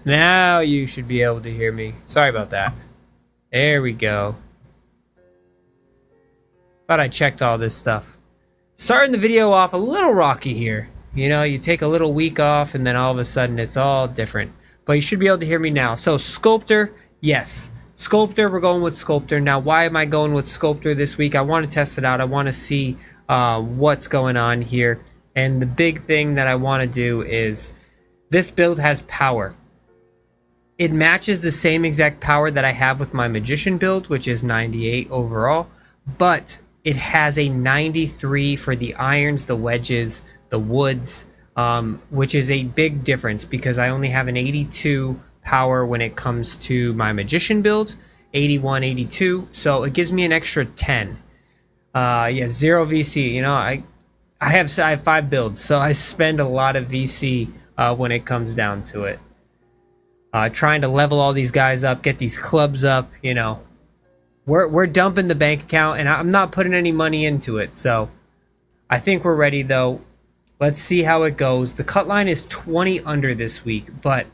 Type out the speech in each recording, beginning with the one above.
Now you should be able to hear me. Sorry about that. There we go. Thought I checked all this stuff. Starting the video off a little rocky here. You know, you take a little week off and then all of a sudden it's all different. But you should be able to hear me now. So Sculptor, yes. Sculptor, we're going with Sculptor. Now, why am I going with Sculptor this week? I want to test it out. I want to see what's going on here. And the big thing that I want to do is this build has power. It matches the same exact power that I have with my Magician build, which is 98 overall. But it has a 93 for the irons, the wedges, the woods, which is a big difference because I only have an 82 power when it comes to my Magician build, 81, 82. So it gives me an extra 10. Yeah, 0 VC. You know, I have 5 builds, so I spend a lot of VC when it comes down to it. Trying to level all these guys up, get these clubs up, you know. We're dumping the bank account, and I'm not putting any money into it. So I think we're ready, though. Let's see how it goes. The cut line is 20 under this week, but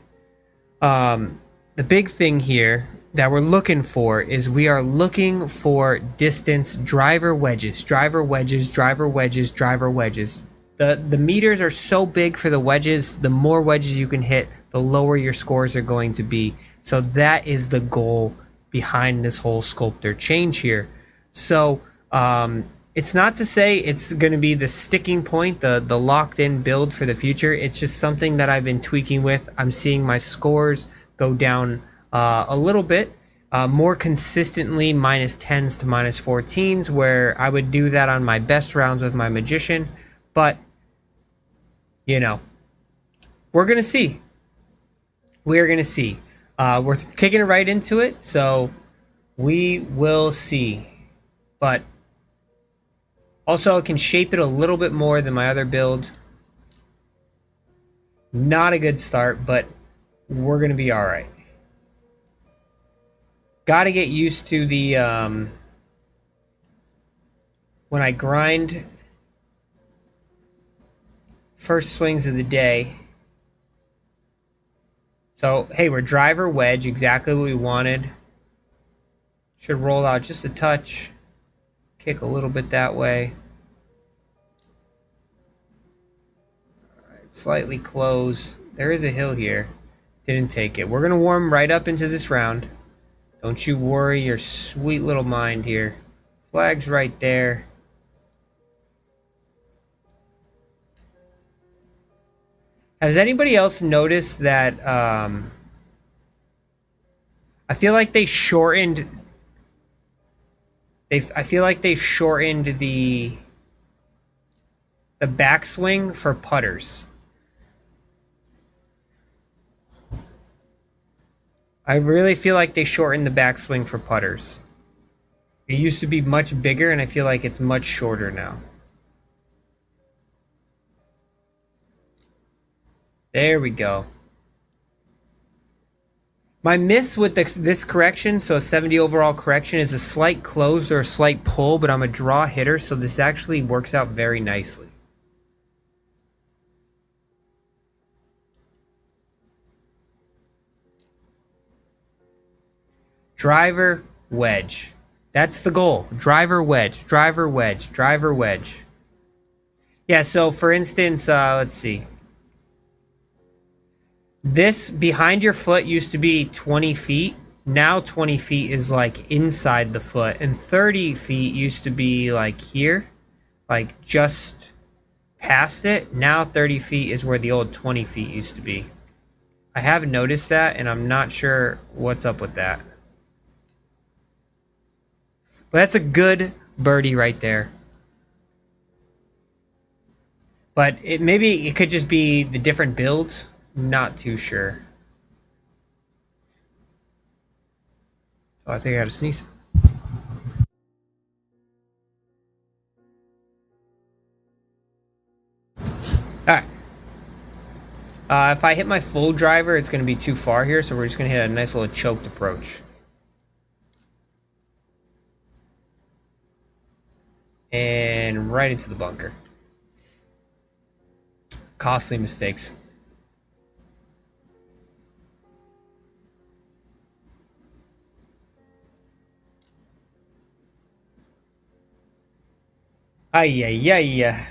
the big thing here that we're looking for is we are looking for distance driver wedges, driver wedges, driver wedges, driver wedges. The meters are so big for the wedges. The more wedges you can hit, the lower your scores are going to be. So that is the goal behind this whole Sculptor change here. So it's not to say it's going to be the sticking point, the locked in build for the future. It's just something that I've been tweaking with. I'm seeing my scores go down a little bit, more consistently -10s to -14s, where I would do that on my best rounds with my Magician. But, you know, we're going to see. We're going to see. We're kicking it right into it, so we will see. But also, I can shape it a little bit more than my other build. Not a good start, but we're going to be all right. Got to get used to the when I grind first swings of the day. So, hey, we're driver wedge, exactly what we wanted. Should roll out just a touch. Kick a little bit that way. Alright, slightly close. There is a hill here. Didn't take it. We're going to warm right up into this round. Don't you worry your sweet little mind here. Flag's right there. Has anybody else noticed that I feel like they shortened I feel like they shortened the backswing for putters. I really feel like they shortened the backswing for putters. It used to be much bigger, and I feel like it's much shorter now. There we go. My miss with this correction, so a 70 overall correction, is a slight close or a slight pull, but I'm a draw hitter, so this actually works out very nicely. Driver, wedge. That's the goal. Driver, wedge, driver, wedge, driver, wedge. Yeah, so for instance, let's see. This behind your foot used to be 20 feet. Now 20 feet is like inside the foot. And 30 feet used to be like here. Like just past it. Now 30 feet is where the old 20 feet used to be. I have noticed that, and I'm not sure what's up with that. But that's a good birdie right there. But maybe it could just be the different builds. Not too sure. Oh, I think I gotta sneeze. Alright. If I hit my full driver, it's going to be too far here, so we're just going to hit a nice little choked approach. And right into the bunker. Costly mistakes. Ay, ay, ay.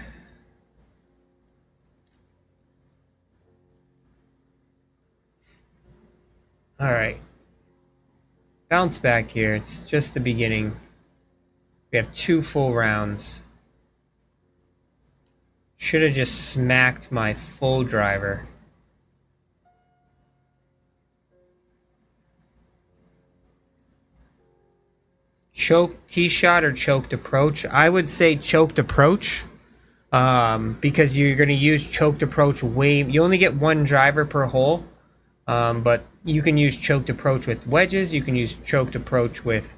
All right. Bounce back here. It's just the beginning. We have 2 full rounds. Should have just smacked my full driver. Choked tee shot or choked approach? I would say choked approach. Because you're going to use choked approach you only get 1 driver per hole. But you can use choked approach with wedges. You can use choked approach with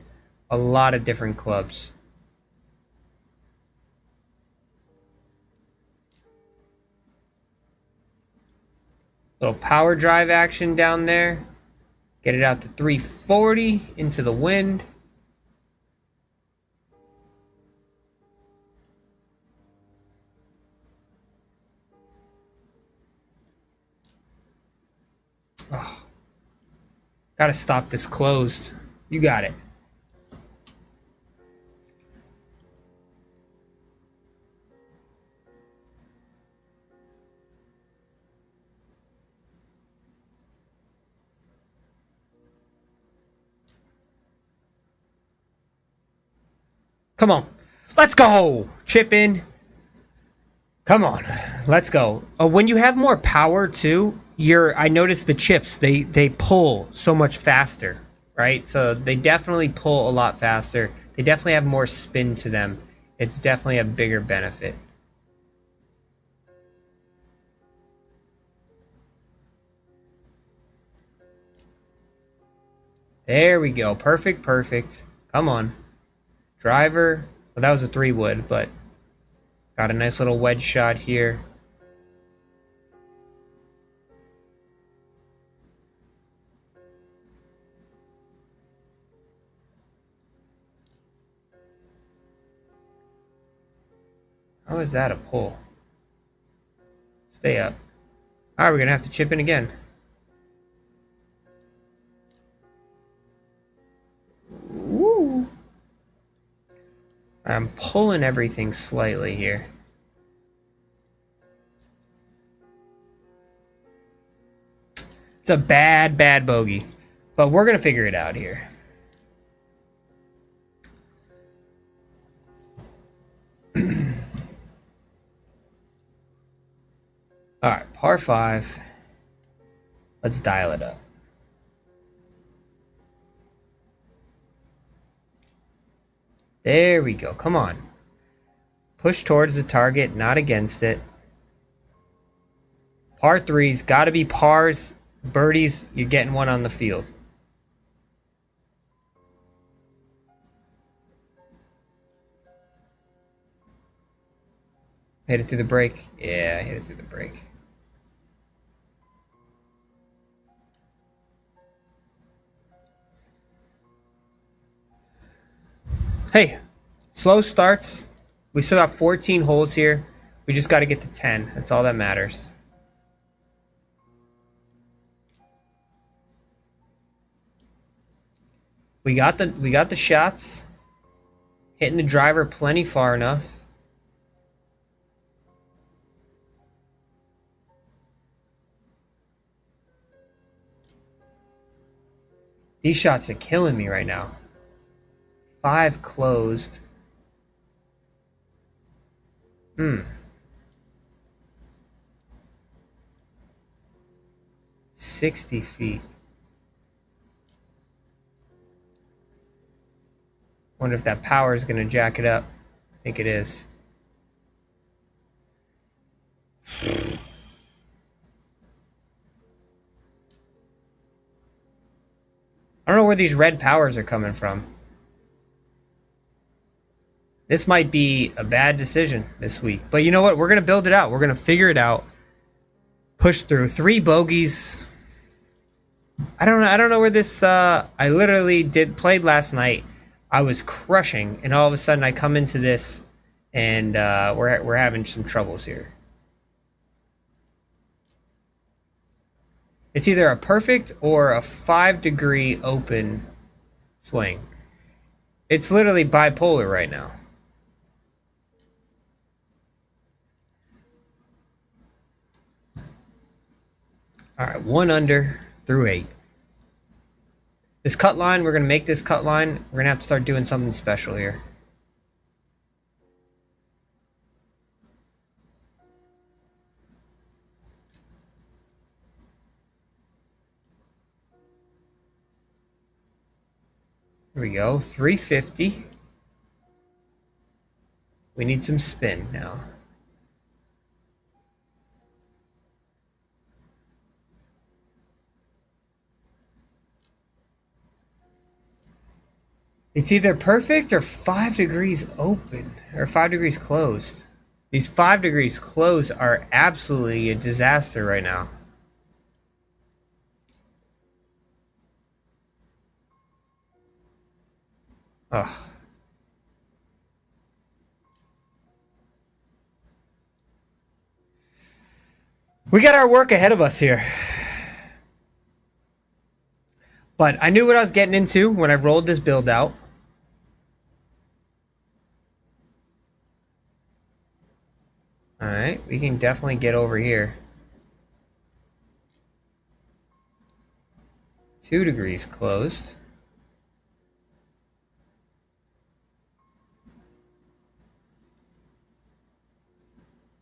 a lot of different clubs. Little power drive action down there. Get it out to 340 into the wind. Oh. Gotta stop this closed. You got it. Come on. Let's go. Chip in. Come on. Let's go. When you have more power too, I noticed the chips, they pull so much faster, right? So they definitely pull a lot faster. They definitely have more spin to them. It's definitely a bigger benefit. There we go. Perfect, perfect. Come on. Driver. Well, that was a 3-wood, but got a nice little wedge shot here. How is that a pull? Stay up. Alright, we're going to have to chip in again. Woo! I'm pulling everything slightly here. It's a bad, bad bogey. But we're going to figure it out here. Alright, par 5. Let's dial it up. There we go. Come on. Push towards the target, not against it. Par 3's got to be pars. Birdies, you're getting one on the field. Hit it through the break. Yeah, hit it through the break. Hey, slow starts. We still got 14 holes here. We just got to get to 10. That's all that matters. We got the shots. Hitting the driver plenty far enough. These shots are killing me right now. 5 closed. 60 feet. Wonder if that power is going to jack it up. I think it is. I don't know where these red powers are coming from. This might be a bad decision this week. But you know what? We're going to build it out. We're going to figure it out. Push through. 3 bogeys. I don't know where this... I literally played last night. I was crushing. And all of a sudden I come into this. And we're having some troubles here. It's either a perfect or a 5-degree open swing. It's literally bipolar right now. All right, 1 under through 8. This cut line, we're going to make this cut line. We're going to have to start doing something special here. Here we go, 350. We need some spin now. It's either perfect or 5 degrees open, or 5 degrees closed. These 5 degrees closed are absolutely a disaster right now. Ugh. We got our work ahead of us here. But I knew what I was getting into when I rolled this build out. Alright, we can definitely get over here. 2 degrees closed.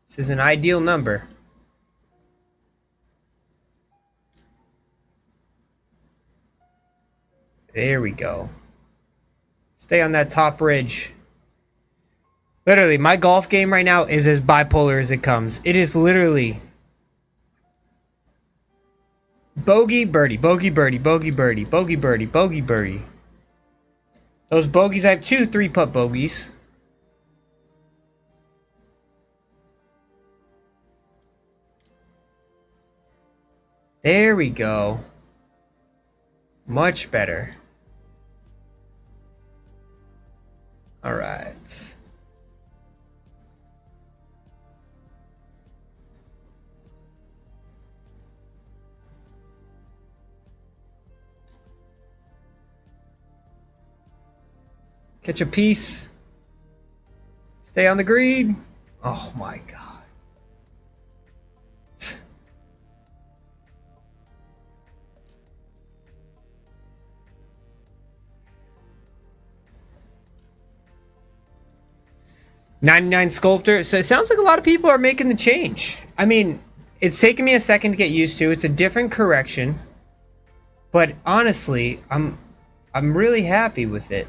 This is an ideal number. There we go. Stay on that top ridge. Literally, my golf game right now is as bipolar as it comes. It is literally bogey, birdie, bogey, birdie, bogey, birdie, bogey, birdie, bogey, birdie. Those bogeys, I have 2 3-putt bogeys. There we go. Much better. All right. Catch a piece. Stay on the green. Oh my God. $99 Sculptor. So it sounds like a lot of people are making the change. I mean, it's taken me a second to get used to. It's a different correction. But honestly, I'm really happy with it.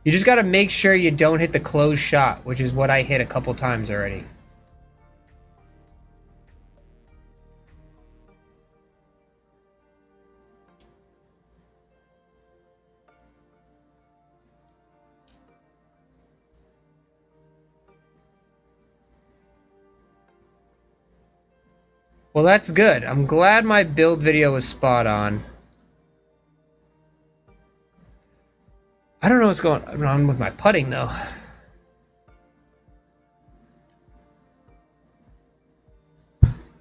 You just got to make sure you don't hit the closed shot, which is what I hit a couple times already. Well, that's good. I'm glad my build video was spot on. I don't know what's going on with my putting, though.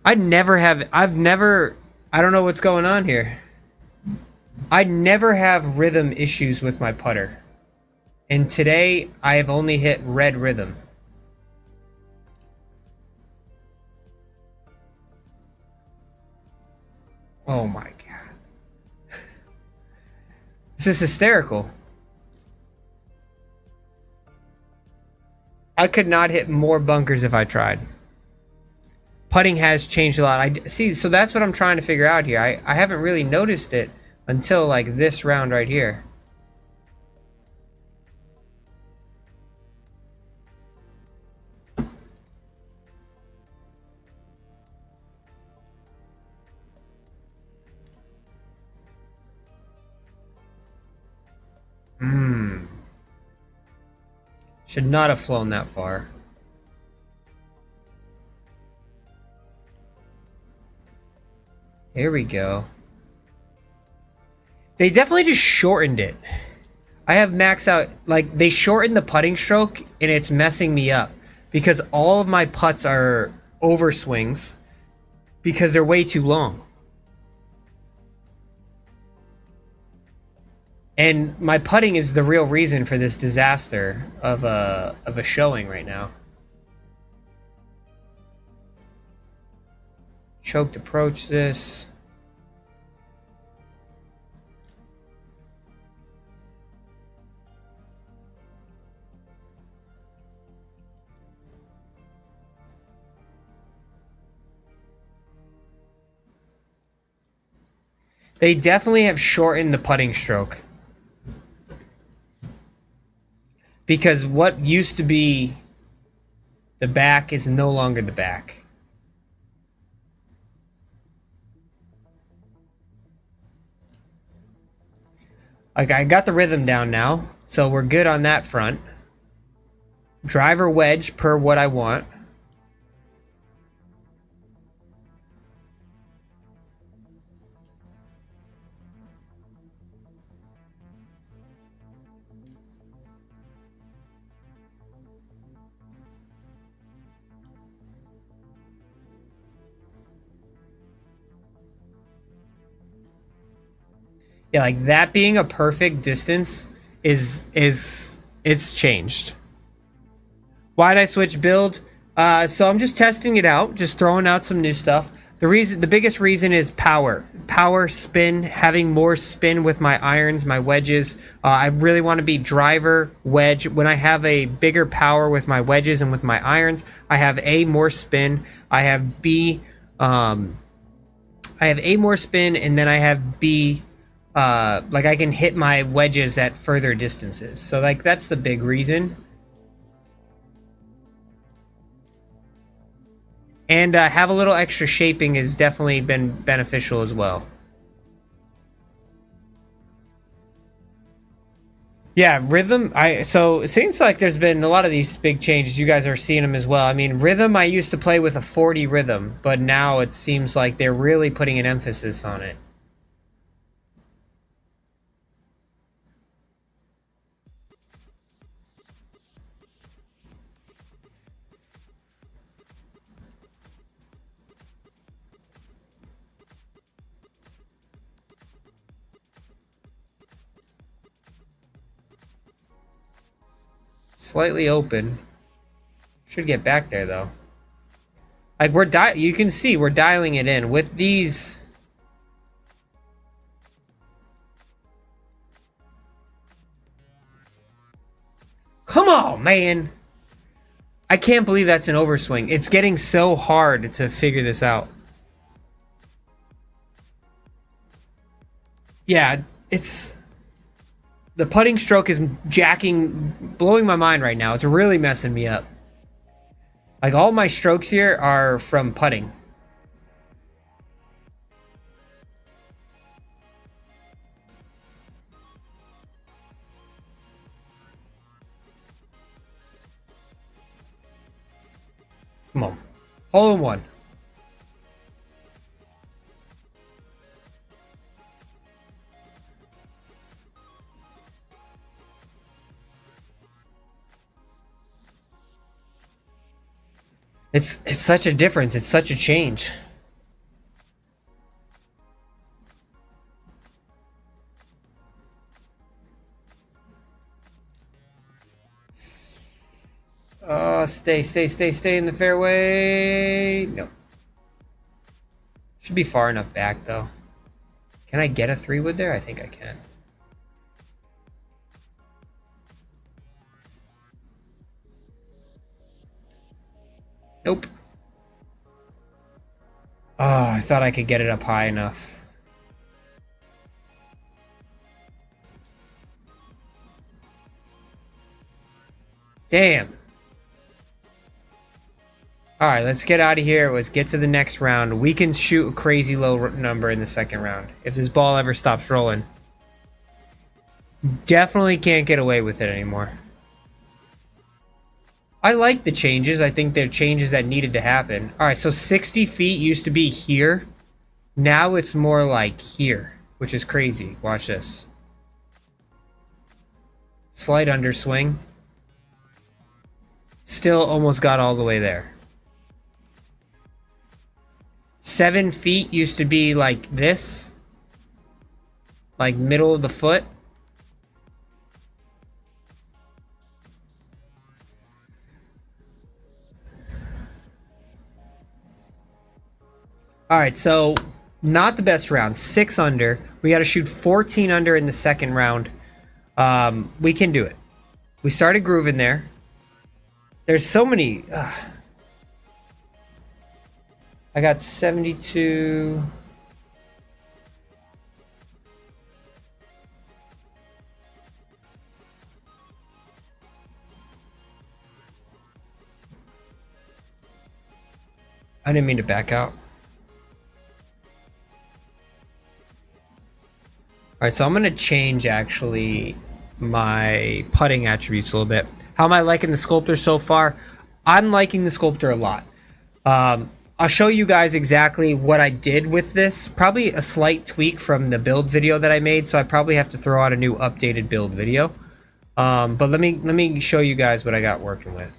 I don't know what's going on here. I never have rhythm issues with my putter. And today, I have only hit red rhythm. Oh my God. This is hysterical. I could not hit more bunkers if I tried. Putting has changed a lot. See, so that's what I'm trying to figure out here. I haven't really noticed it until like this round right here. Should not have flown that far. Here we go. They definitely just shortened it. I have maxed out, like, they shortened the putting stroke and it's messing me up because all of my putts are overswings because they're way too long. And my putting is the real reason for this disaster of a showing right now. choked approach this. They definitely have shortened the putting stroke. Because what used to be the back is no longer the back. Like, I got the rhythm down now, so we're good on that front. Driver wedge per what I want. Yeah, like that being a perfect distance is it's changed. Why'd I switch build? So I'm just testing it out, just throwing out some new stuff. The biggest reason is power. Power, spin, having more spin with my irons, my wedges. I really want to be driver, wedge. When I have a bigger power with my wedges and with my irons, I have A, more spin. I have B, I have A, more spin, and then I have B, like I can hit my wedges at further distances. So like that's the big reason. And have a little extra shaping has definitely been beneficial as well. Yeah, rhythm. So it seems like there's been a lot of these big changes. You guys are seeing them as well. I mean, rhythm. I used to play with a 40 rhythm, but now it seems like they're really putting an emphasis on it. Slightly open. Should get back there though. Like you can see we're dialing it in with these. Come on, man. I can't believe that's an overswing. It's getting so hard to figure this out. Yeah, it's the putting stroke is blowing my mind right now. It's really messing me up. Like all my strokes here are from putting. Come on. Hole in one. It's such a difference. It's such a change. Stay in the fairway. No. Should be far enough back though. Can I get a 3-wood there? I think I can. Nope. Oh, I thought I could get it up high enough. Damn. Alright, let's get out of here. Let's get to the next round. We can shoot a crazy low number in the second round. If this ball ever stops rolling. Definitely can't get away with it anymore. I like the changes. I think they're changes that needed to happen. Alright, so 60 feet used to be here. Now it's more like here, which is crazy. Watch this. Slight underswing. Still almost got all the way there. 7 feet used to be like this. Like middle of the foot. All right, so not the best round. 6 under. We got to shoot 14 under in the second round. We can do it. We started grooving there. There's so many. I got 72. I didn't mean to back out. All right, so I'm going to change actually my putting attributes a little bit. How am I liking the Sculptor so far? I'm liking the Sculptor a lot. I'll show you guys exactly what I did with this. Probably a slight tweak from the build video that I made, so I probably have to throw out a new updated build video. But let me show you guys what I got working with.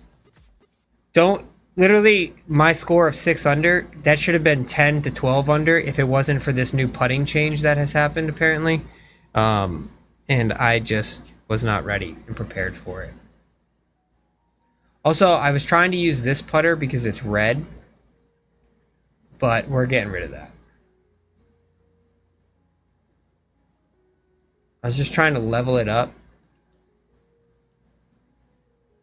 Literally, my score of 6 under, that should have been 10 to 12 under if it wasn't for this new putting change that has happened, apparently. And I just was not ready and prepared for it. Also, I was trying to use this putter because it's red, but we're getting rid of that. I was just trying to level it up,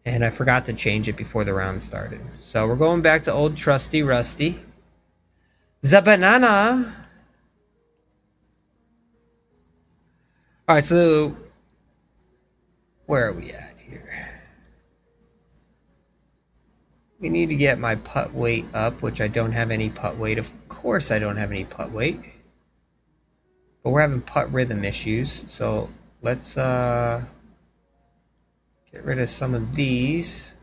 and I forgot to change it before the round started. So we're going back to old trusty Rusty. The banana. All right, so where are we at here? We need to get my putt weight up, which I don't have any putt weight. Of course I don't have any putt weight. But we're having putt rhythm issues, so let's get rid of some of these.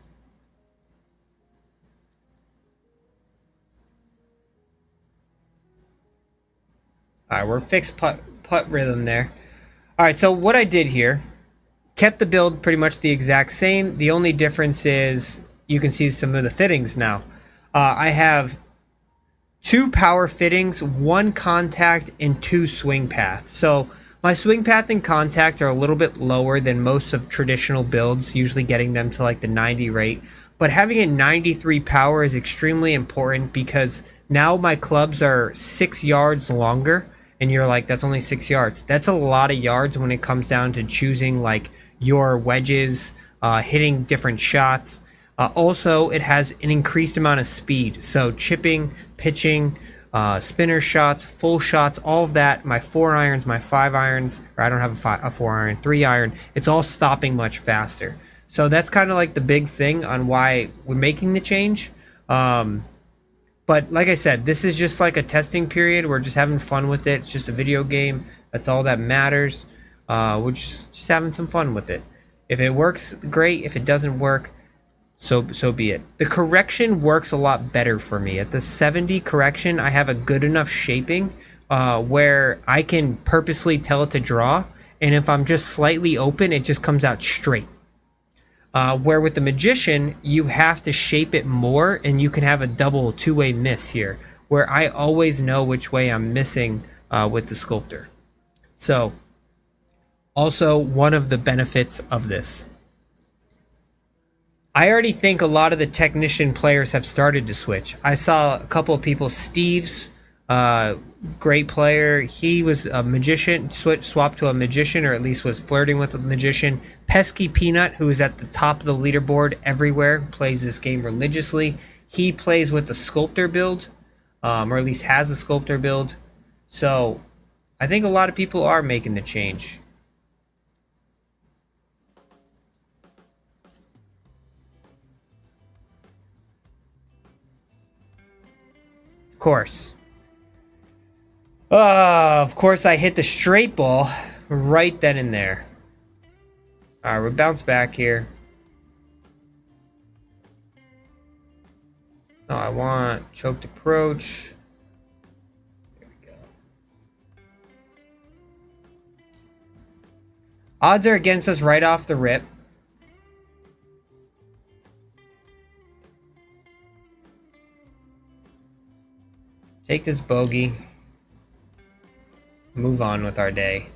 All right, we're fixed putt rhythm there. All right, so what I did here, kept the build pretty much the exact same. The only difference is you can see some of the fittings now. I have 2 power fittings, 1 contact, and 2 swing path. So my swing path and contact are a little bit lower than most of traditional builds, usually getting them to like the 90 rate. But having a 93 power is extremely important because now my clubs are 6 yards longer. And you're like, that's only 6 yards. That's a lot of yards when it comes down to choosing like your wedges, hitting different shots. Also, it has an increased amount of speed. So chipping, pitching, spinner shots, full shots, all of that. My 4 irons, my 5 irons, or I don't have a 4 iron, 3 iron. It's all stopping much faster. So that's kind of like the big thing on why we're making the change. But like I said, this is just like a testing period. We're just having fun with it. It's just a video game. That's all that matters. We're just having some fun with it. If it works, great. If it doesn't work, so be it. The correction works a lot better for me. At the 70 correction, I have a good enough shaping where I can purposely tell it to draw. And if I'm just slightly open, it just comes out straight. Where with the Magician, you have to shape it more, and you can have a double 2-way miss here, where I always know which way I'm missing with the Sculptor. So, also one of the benefits of this. I already think a lot of the technician players have started to switch. I saw a couple of people, Steve's great player. He was a Magician, swapped to a Magician, or at least was flirting with a Magician. Pesky Peanut, who is at the top of the leaderboard everywhere, plays this game religiously. He plays with the Sculptor build, or at least has a Sculptor build. So I think a lot of people are making the change. Of course I hit the straight ball right then and there. Alright, we'll bounce back here. Oh, I want choked approach. There we go. Odds are against us right off the rip. Take this bogey. Move on with our day.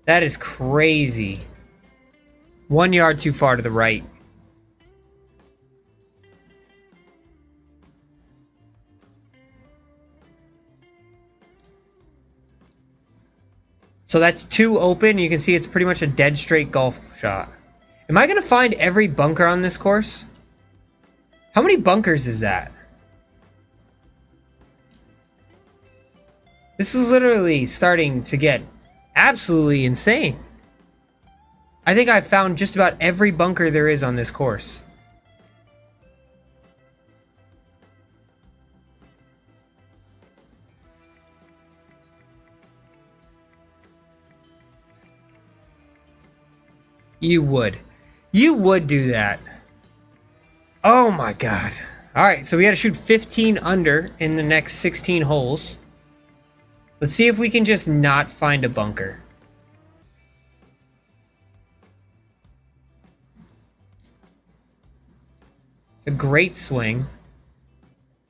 That is crazy. 1 yard too far to the right. So that's 2 open. You can see it's pretty much a dead straight golf shot. Am I going to find every bunker on this course? How many bunkers is that? This is literally starting to get absolutely insane. I think I've found just about every bunker there is on this course. You would. You would do that. Oh my god. Alright, so we gotta shoot 15 under in the next 16 holes. Let's see if we can just not find a bunker. It's a great swing.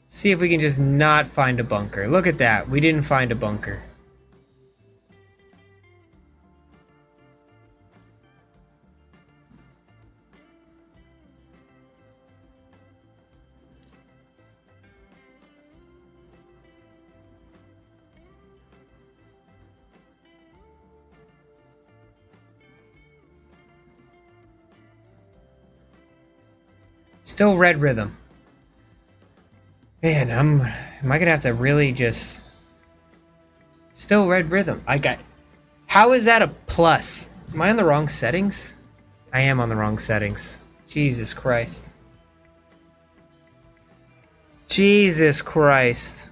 See if we can just not find a bunker. Look at that. We didn't find a bunker. Still red rhythm. Man, am I gonna have to really just... Still red rhythm. How is that a plus? Am I on the wrong settings? I am on the wrong settings. Jesus Christ. Jesus Christ.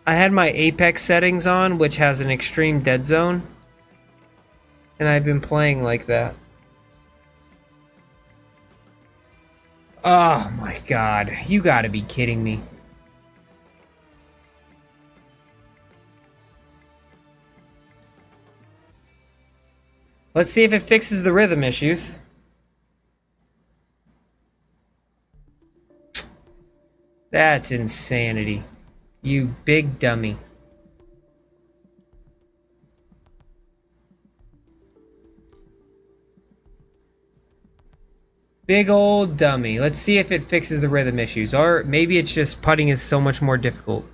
I had my Apex settings on, which has an extreme dead zone. And I've been playing like that. Oh my god, you gotta be kidding me. Let's see if it fixes the rhythm issues. That's insanity. You big dummy. Big old dummy. Let's see if it fixes the rhythm issues. Or maybe it's just putting is so much more difficult.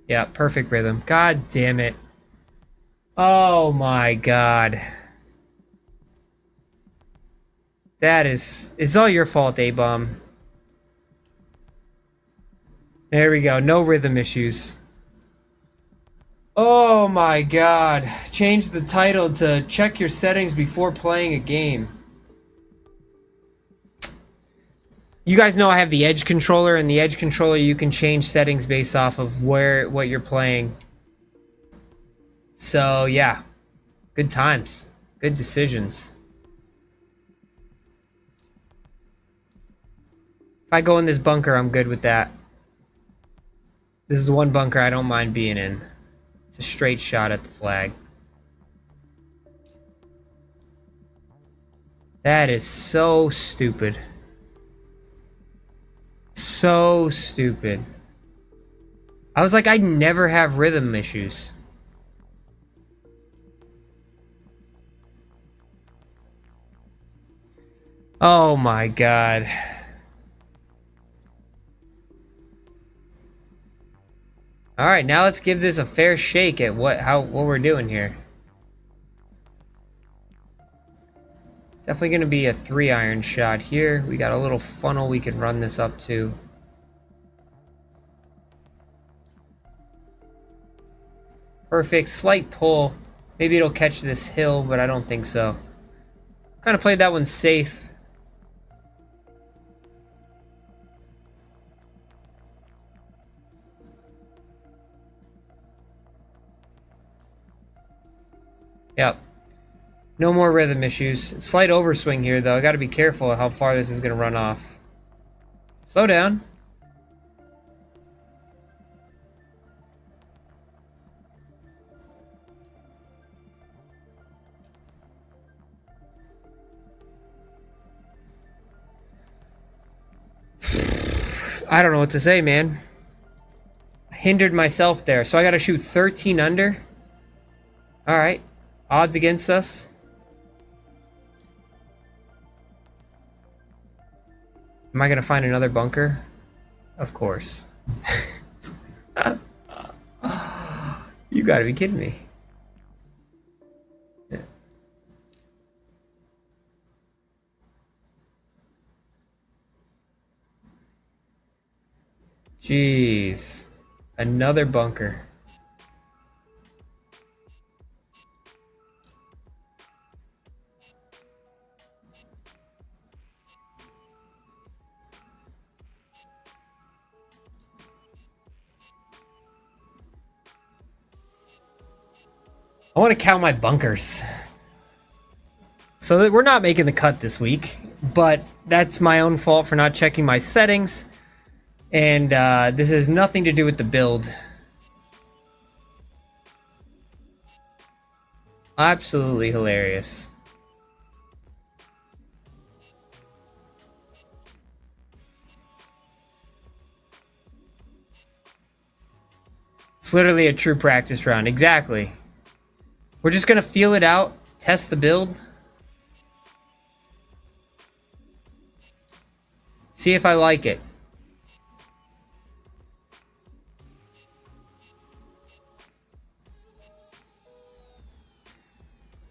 Yeah, perfect rhythm. God damn it. Oh my god. That is... It's all your fault, A-Bomb. There we go. No rhythm issues. Oh my god. Change the title to check your settings before playing a game. You guys know I have the Edge controller, and the Edge controller you can change settings based off of what you're playing. So yeah. Good times. Good decisions. If I go in this bunker, I'm good with that. This is the one bunker I don't mind being in. It's a straight shot at the flag. That is so stupid. So stupid. I was like, I never have rhythm issues. Oh my god. All right, now let's give this a fair shake at what we're doing here. Definitely going to be a 3-iron shot here. We got a little funnel we can run this up to. Perfect, slight pull. Maybe it'll catch this hill, but I don't think so. Kind of played that one safe. Yep. No more rhythm issues. Slight overswing here, though. I got to be careful of how far this is going to run off. Slow down. I don't know what to say, man. I hindered myself there. So I got to shoot 13 under. All right. Odds against us. Am I gonna find another bunker? Of course. You gotta be kidding me. Yeah. Jeez. Another bunker. I want to count my bunkers. So that we're not making the cut this week, but that's my own fault for not checking my settings. And this has nothing to do with the build. Absolutely hilarious. It's literally a true practice round. Exactly. We're just going to feel it out, test the build. See if I like it.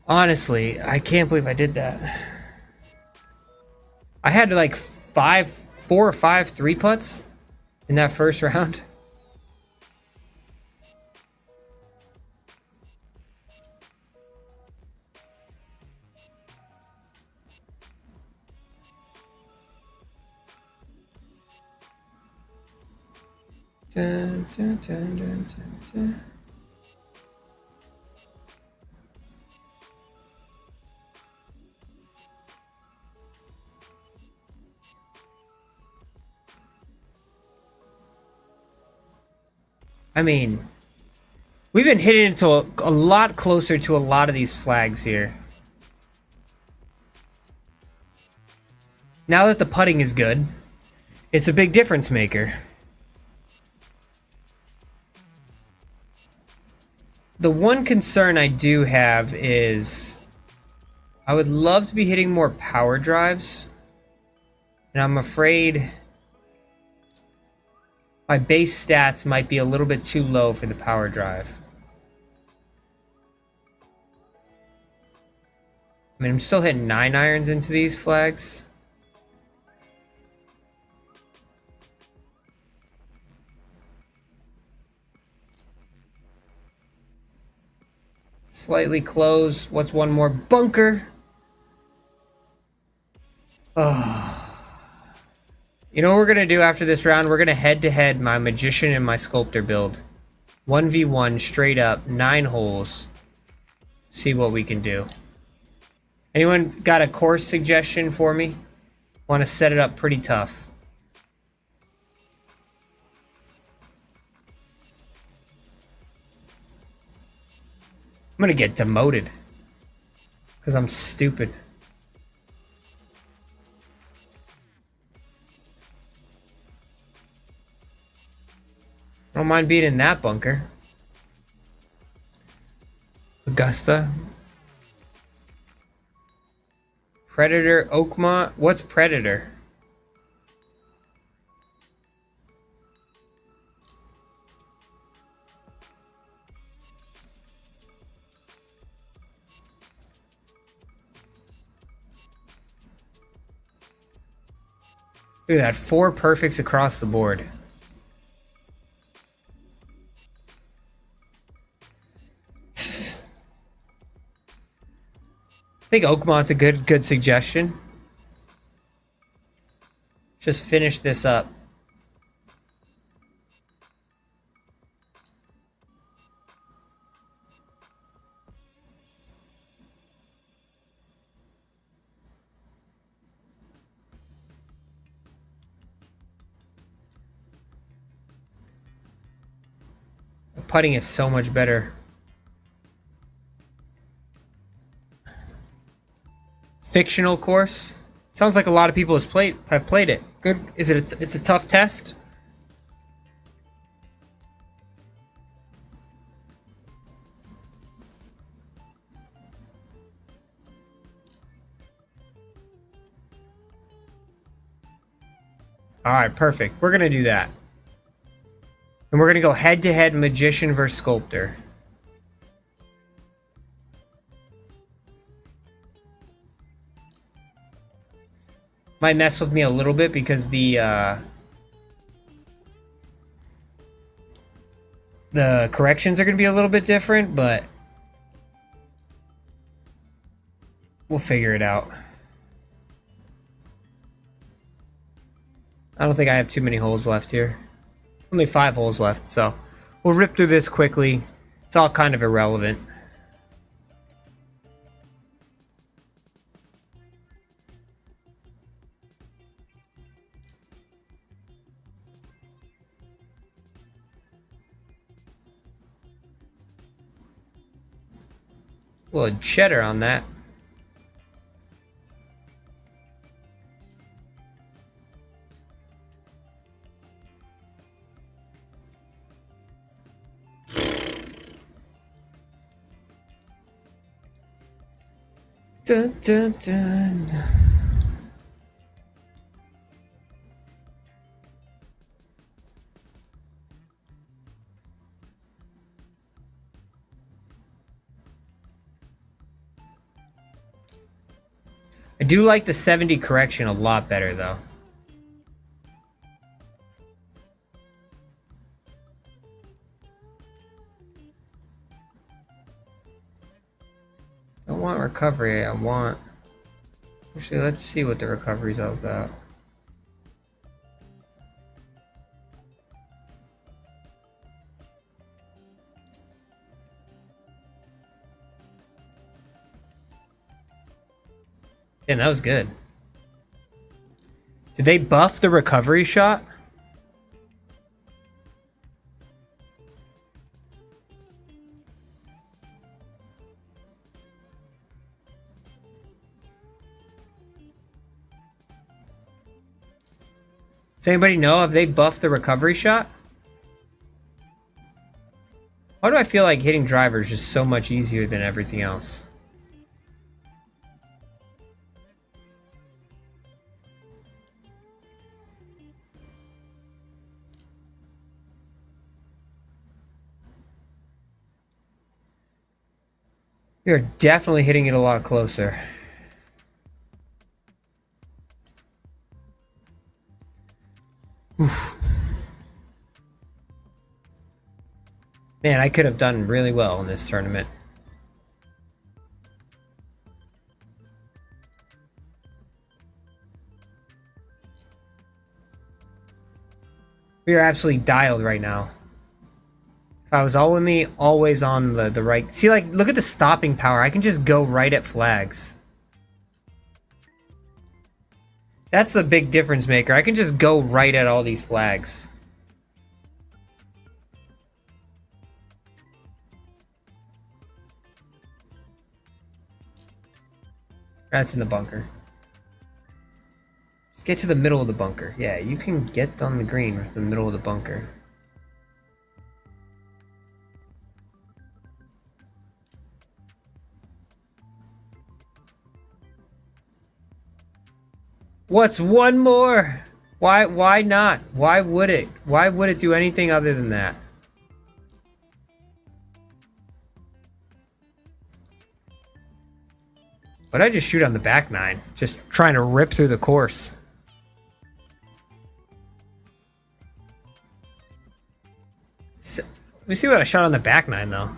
Honestly, I can't believe I did that. I had like 4 or 5 3-putts in that first round. Dun, dun, dun, dun, dun, dun. I mean, we've been hitting into a lot closer to a lot of these flags here. Now that the putting is good, it's a big difference maker. The one concern I do have is I would love to be hitting more power drives, and I'm afraid my base stats might be a little bit too low for the power drive. I mean, I'm still hitting 9-irons into these flags. Slightly close. What's one more bunker? Oh. You know what we're going to do after this round? We're going to head-to-head my Magician and my Sculptor build. 1v1 straight up, 9 holes. See what we can do. Anyone got a course suggestion for me? Want to set it up pretty tough. I'm gonna get demoted because I'm stupid. I don't mind being in that bunker. Augusta. Predator, Oakmont. What's Predator? Look at that, 4 perfects across the board. I think Oakmont's a good suggestion. Just finish this up. Putting is so much better. Fictional course. Sounds like a lot of people have played it. Good. Is it? It's a tough test. All right, perfect. We're gonna do that. And we're gonna go head-to-head Magician versus Sculptor. Might mess with me a little bit because the corrections are gonna be a little bit different, but we'll figure it out. I don't think I have too many holes left here. Only 5 holes left, so we'll rip through this quickly. It's all kind of irrelevant. Well, cheddar on that. Dun, dun, dun. I do like the 70 correction a lot better, though. I don't want recovery, I want... Actually, let's see what the recovery's all about. Yeah, that was good. Did they buff the recovery shot? Does anybody know if they buffed the recovery shot? Why do I feel like hitting drivers just so much easier than everything else? You're definitely hitting it a lot closer. Oof. Man, I could have done really well in this tournament. We are absolutely dialed right now. If I was only always on the right... See, like, look at the stopping power. I can just go right at flags. That's the big difference maker. I can just go right at all these flags. That's in the bunker. Just get to the middle of the bunker. Yeah, you can get on the green in the middle of the bunker. What's one more? Why not? Why would it? Why would it do anything other than that? Why'd I just shoot on the back nine? Just trying to rip through the course. So, let me see what I shot on the back nine though.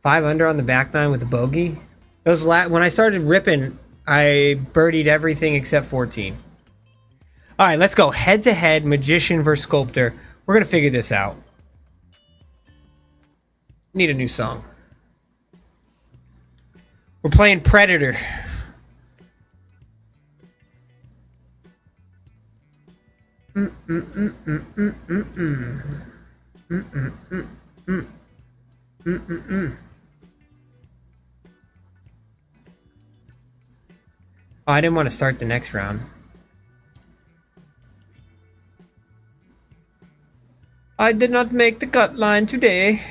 5 under on the back nine with the bogey. Those when I started ripping, I birdied everything except 14. All right, let's go head to head, Magician versus Sculptor. We're gonna figure this out. Need a new song. We're playing Predator. Oh, I didn't want to start the next round. I did not make the cut line today.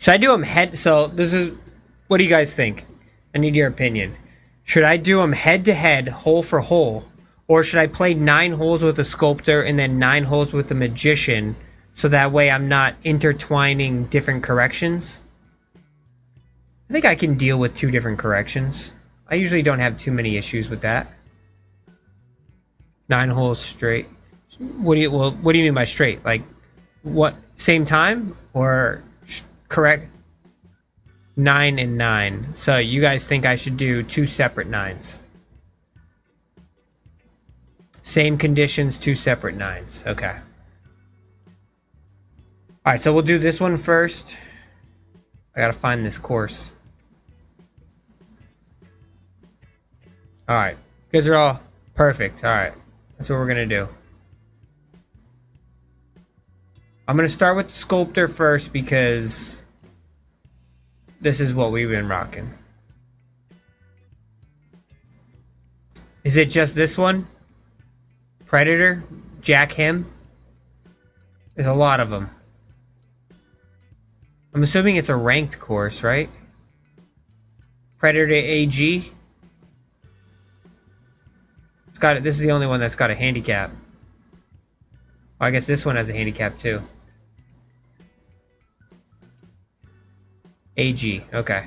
Should I do them head? So this is, what do you guys think? I need your opinion. Should I do them head to head, hole for hole, or should I play 9 holes with the Sculptor and then 9 holes with the Magician, so that way I'm not intertwining different corrections? I think I can deal with 2 different corrections. I usually don't have too many issues with that. 9 holes straight. What do you mean by straight? Like, what, same time or correct? 9 and 9. So you guys think I should do 2 separate 9s? Same conditions, 2 separate 9s. Okay. All right, so we'll do this one first. I gotta find this course. All right, you guys are all perfect. All right, that's what we're gonna do. I'm gonna start with the Sculptor first because this is what we've been rocking. Is it just this one? Predator? Jack him? There's a lot of them. I'm assuming it's a ranked course, right? Predator AG. It's got, this is the only one that's got a handicap. Well, I guess this one has a handicap too. AG, okay.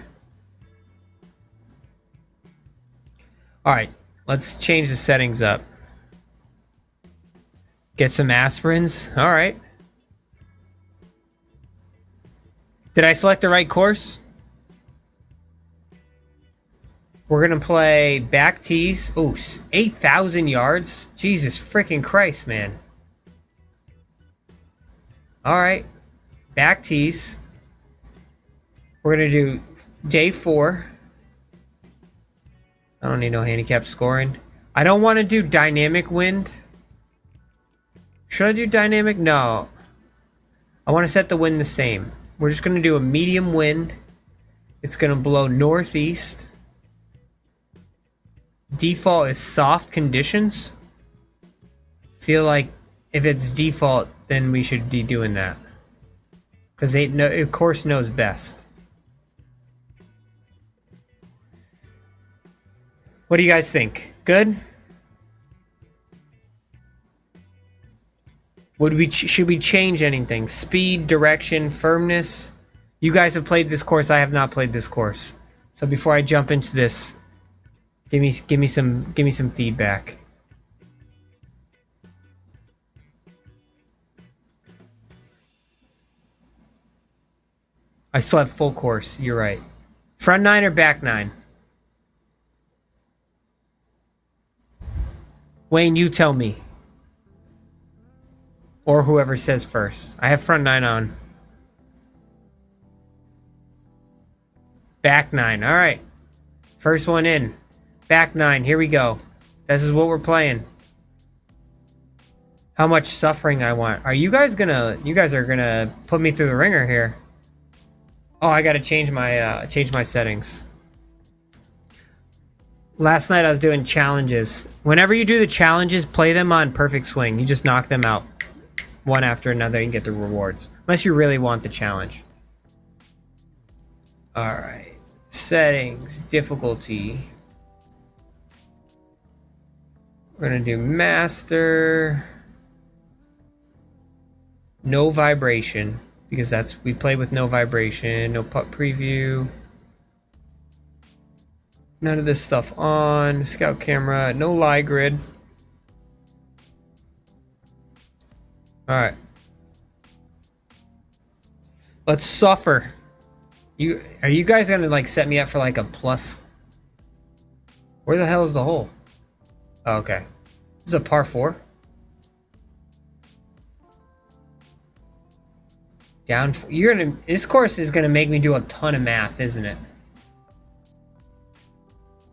Alright, let's change the settings up. Get some aspirins, alright. Did I select the right course? We're gonna play back tees. Oh, 8,000 yards? Jesus freaking Christ, man. Alright, back tees. We're gonna do day 4. I don't need no handicap scoring. I don't want to do dynamic wind. Should I do dynamic? No. I want to set the wind the same. We're just gonna do a medium wind. It's gonna blow northeast. Default is soft conditions. Feel like if it's default, then we should be doing that. Because they know, of course, knows best. What do you guys think? Good? Should we change anything? Speed, direction, firmness? You guys have played this course. I have not played this course. So before I jump into this, give me some feedback. I still have full course. You're right. Front 9 or back 9? Wayne, you tell me. Or whoever says first. I have front 9 on. Back 9. All right. First one in. Back 9. Here we go. This is what we're playing. How much suffering I want. Are you guys gonna... You guys are gonna put me through the ringer here. Oh, I gotta change my settings. Last night I was doing challenges. Whenever you do the challenges, play them on perfect swing. You just knock them out one after another and get the rewards. Unless you really want the challenge. Alright. Settings. Difficulty. We're gonna do master. No vibration. Because that's, we play with no vibration. No putt preview. None of this stuff on. Scout camera. No lie grid. Alright. Let's suffer. Are you guys gonna like set me up for like a plus? Where the hell is the hole? Oh, okay. This is a par 4. Down. You're gonna. This course is gonna make me do a ton of math, isn't it?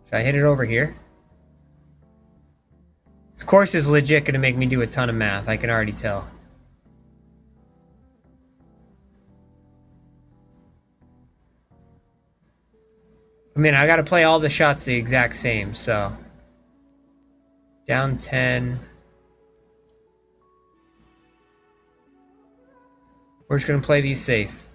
Should I hit it over here? This course is legit gonna make me do a ton of math. I can already tell. I mean, I gotta play all the shots the exact same, so. Down 10. We're just gonna play these safe.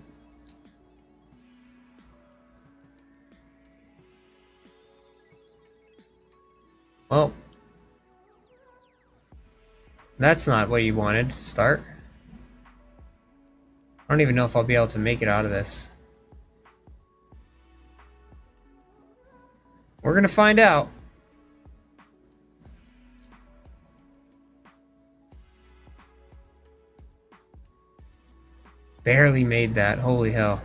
Well, that's not what you wanted to start. I don't even know if I'll be able to make it out of this. We're gonna find out. Barely made that. Holy hell.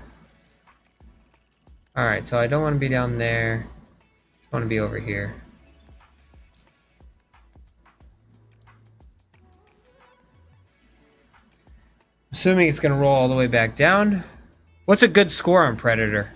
Alright, so I don't want to be down there. I want to be over here. Assuming it's going to roll all the way back down. What's a good score on Predator?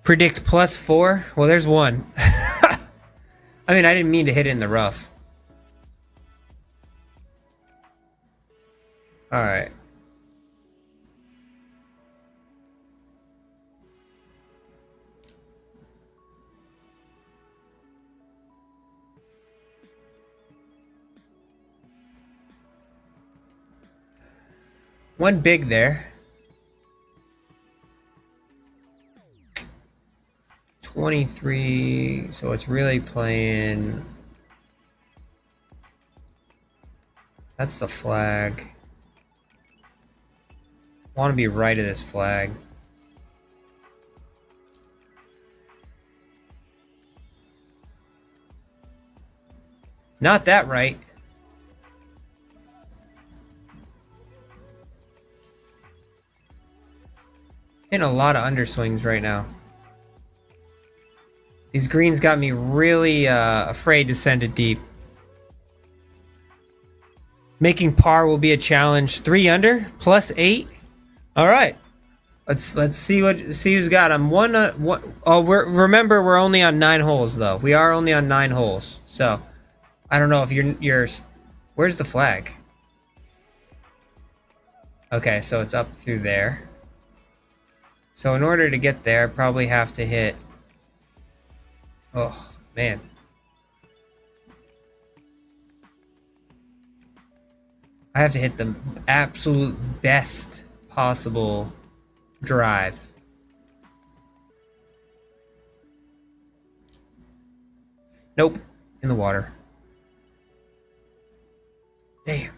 Predict +4? Well, there's one. I mean, I didn't mean to hit it in the rough. Alright. One big there. 23, so it's really playing. That's the flag. I want to be right of this flag. Not that right. Hitting a lot of underswings right now. These greens got me really afraid to send it deep. Making par will be a challenge. 3 under +8. All right, let's see who's got. I'm one. Oh, remember we're only on 9 holes though. We are only on 9 holes. So I don't know if you're. Where's the flag? Okay, so it's up through there. So in order to get there, I probably have to hit. Oh, man. I have to hit the absolute best possible drive. Nope. In the water. Damn.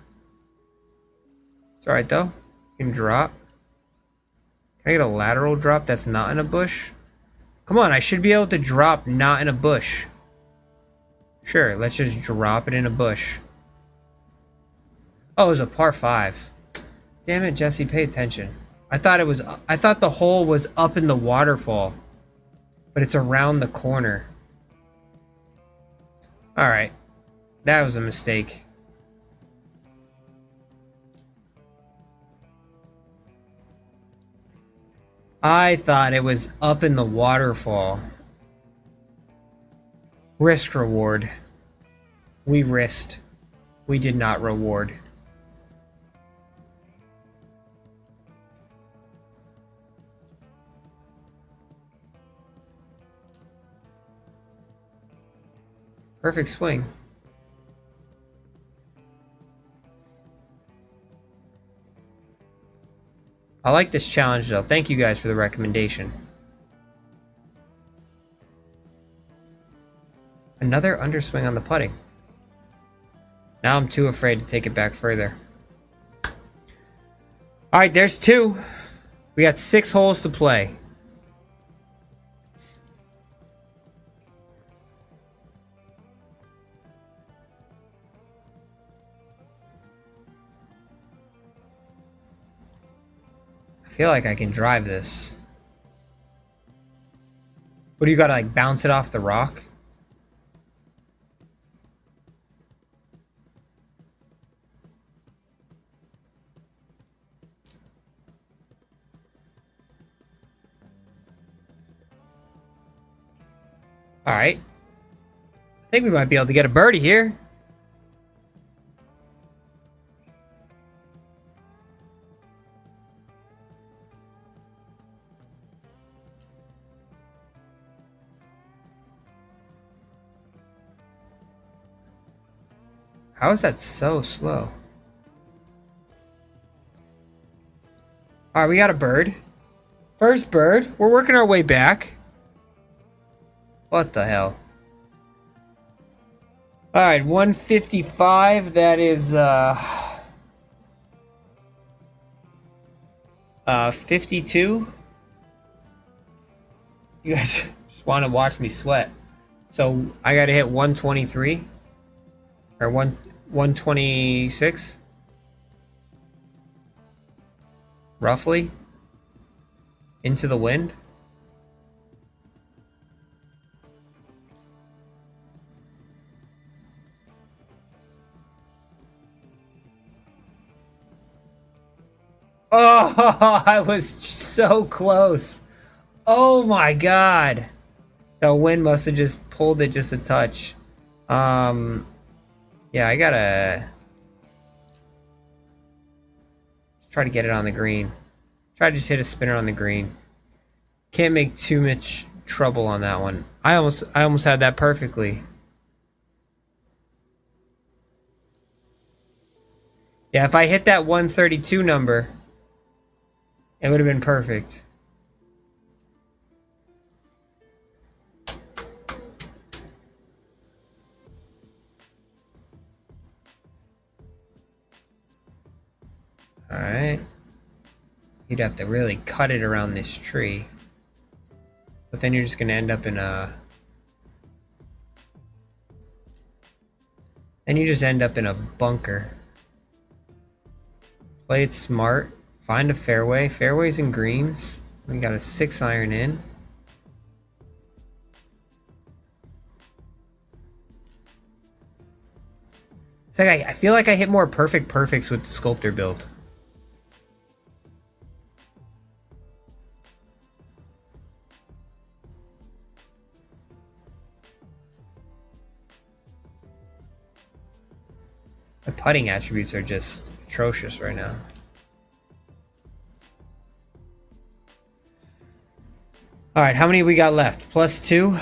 It's alright though. You can drop. Can I get a lateral drop that's not in a bush? Come on, I should be able to drop not in a bush. Sure, let's just drop it in a bush. Oh, it was a par 5. Damn it, Jesse, pay attention. I thought the hole was up in the waterfall, but it's around the corner. All right, that was a mistake. I thought it was up in the waterfall. Risk reward. We risked. We did not reward. Perfect swing. I like this challenge though. Thank you guys for the recommendation. Another underswing on the putting. Now I'm too afraid to take it back further. Alright, there's 2. We got 6 holes to play. I feel like I can drive this. What do you gotta like bounce it off the rock? All right. I think we might be able to get a birdie here. How is that so slow? Alright, we got a bird. First bird. We're working our way back. What the hell? Alright, 155. That is 52. You guys just want to watch me sweat. So I gotta hit 123 or 126 roughly into the wind. Oh, I was so close. Oh my god. The wind must have just pulled it just a touch. Yeah, I gotta try to get it on the green. Try to just hit a spinner on the green. Can't make too much trouble on that one. I almost had that perfectly. Yeah, if I hit that 132 number, it would have been perfect. Alright. You'd have to really cut it around this tree. But then you're just going to end up in a... And you just end up in a bunker. Play it smart. Find a fairway. Fairways and greens. We got a 6 iron in. It's like I feel like I hit more perfects with the Sculptor build. The putting attributes are just atrocious right now. Alright, how many we got left? +2? I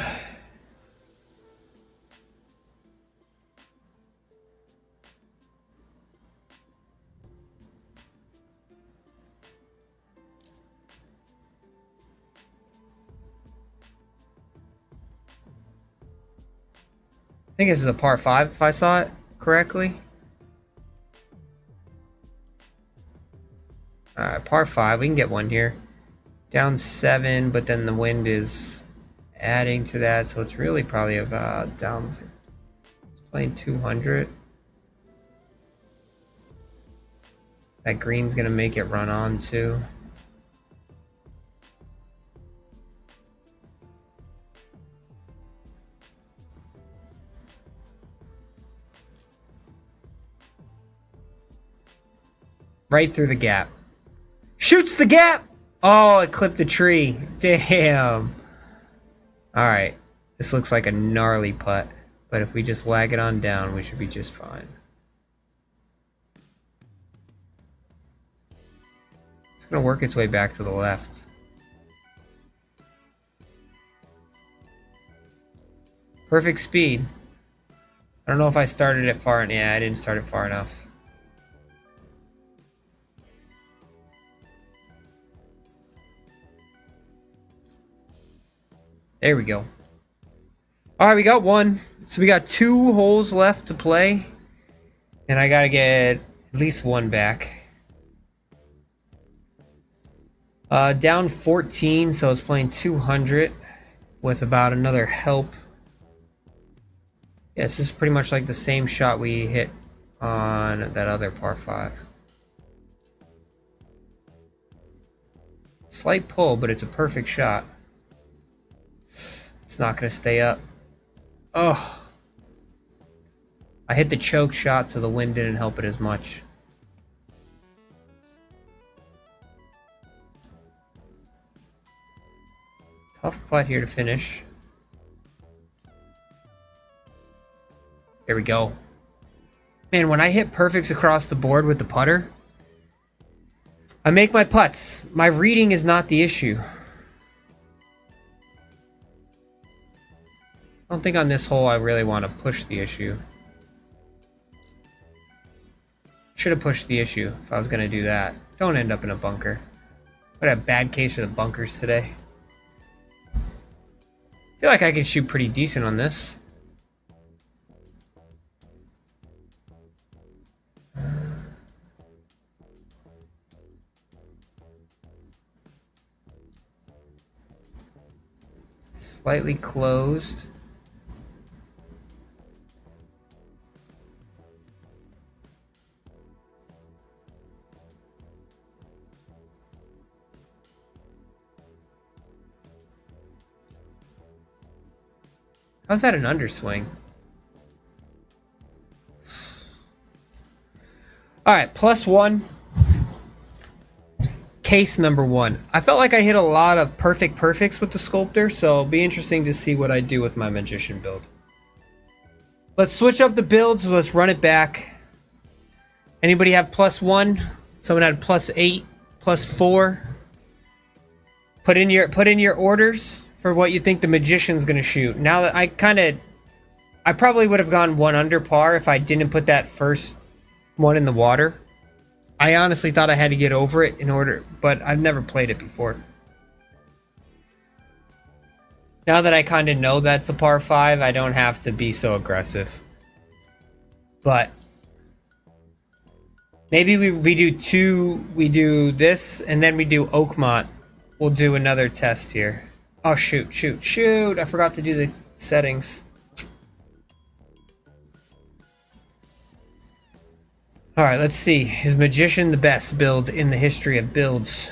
think this is a par 5 if I saw it correctly. Alright, par 5. We can get one here. Down 7, but then the wind is adding to that, so it's really probably about down. It's playing 200. That green's gonna make it run on too. Right through the gap. Shoots the gap! Oh, it clipped the tree. Damn. Alright. This looks like a gnarly putt. But if we just lag it on down, we should be just fine. It's going to work its way back to the left. Perfect speed. I don't know if I started it far enough. Yeah, I didn't start it far enough. There we go. Alright, we got one. So we got 2 holes left to play. And I gotta get at least one back. Down 14, so it's playing 200 with about another help. Yeah, this is pretty much like the same shot we hit on that other par 5. Slight pull, but it's a perfect shot. It's not going to stay up. Oh. I hit the choke shot, so the wind didn't help it as much. Tough putt here to finish. There we go. Man, when I hit perfects across the board with the putter, I make my putts. My reading is not the issue. I don't think on this hole I really want to push the issue. Should have pushed the issue if I was going to do that. Don't end up in a bunker. What a bad case for the bunkers today. I feel like I can shoot pretty decent on this. Slightly closed. How's that an underswing? All right, +1. Case number 1. I felt like I hit a lot of perfects with the Sculptor, so it'll be interesting to see what I do with my Magician build. Let's switch up the builds. Let's run it back. Anybody have +1? Someone had +8, +4. Put in your orders for what you think the Magician's gonna shoot. Now that I probably would have gone 1 under par if I didn't put that first one in the water. I honestly thought I had to get over it in order, but I've never played it before. Now that I kind of know that's a par 5, I don't have to be so aggressive. But maybe we do this, and then we do Oakmont. We'll do another test here. Oh, shoot. I forgot to do the settings. All right, let's see. Is Magician the best build in the history of builds?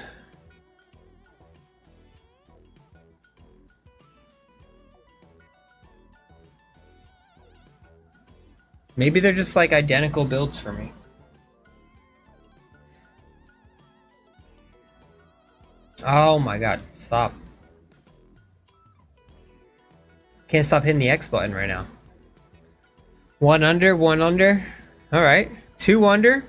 Maybe they're just like identical builds for me. Oh my god, stop. Can't stop hitting the X button right now. 1 under, 1 under. All right. 2 under.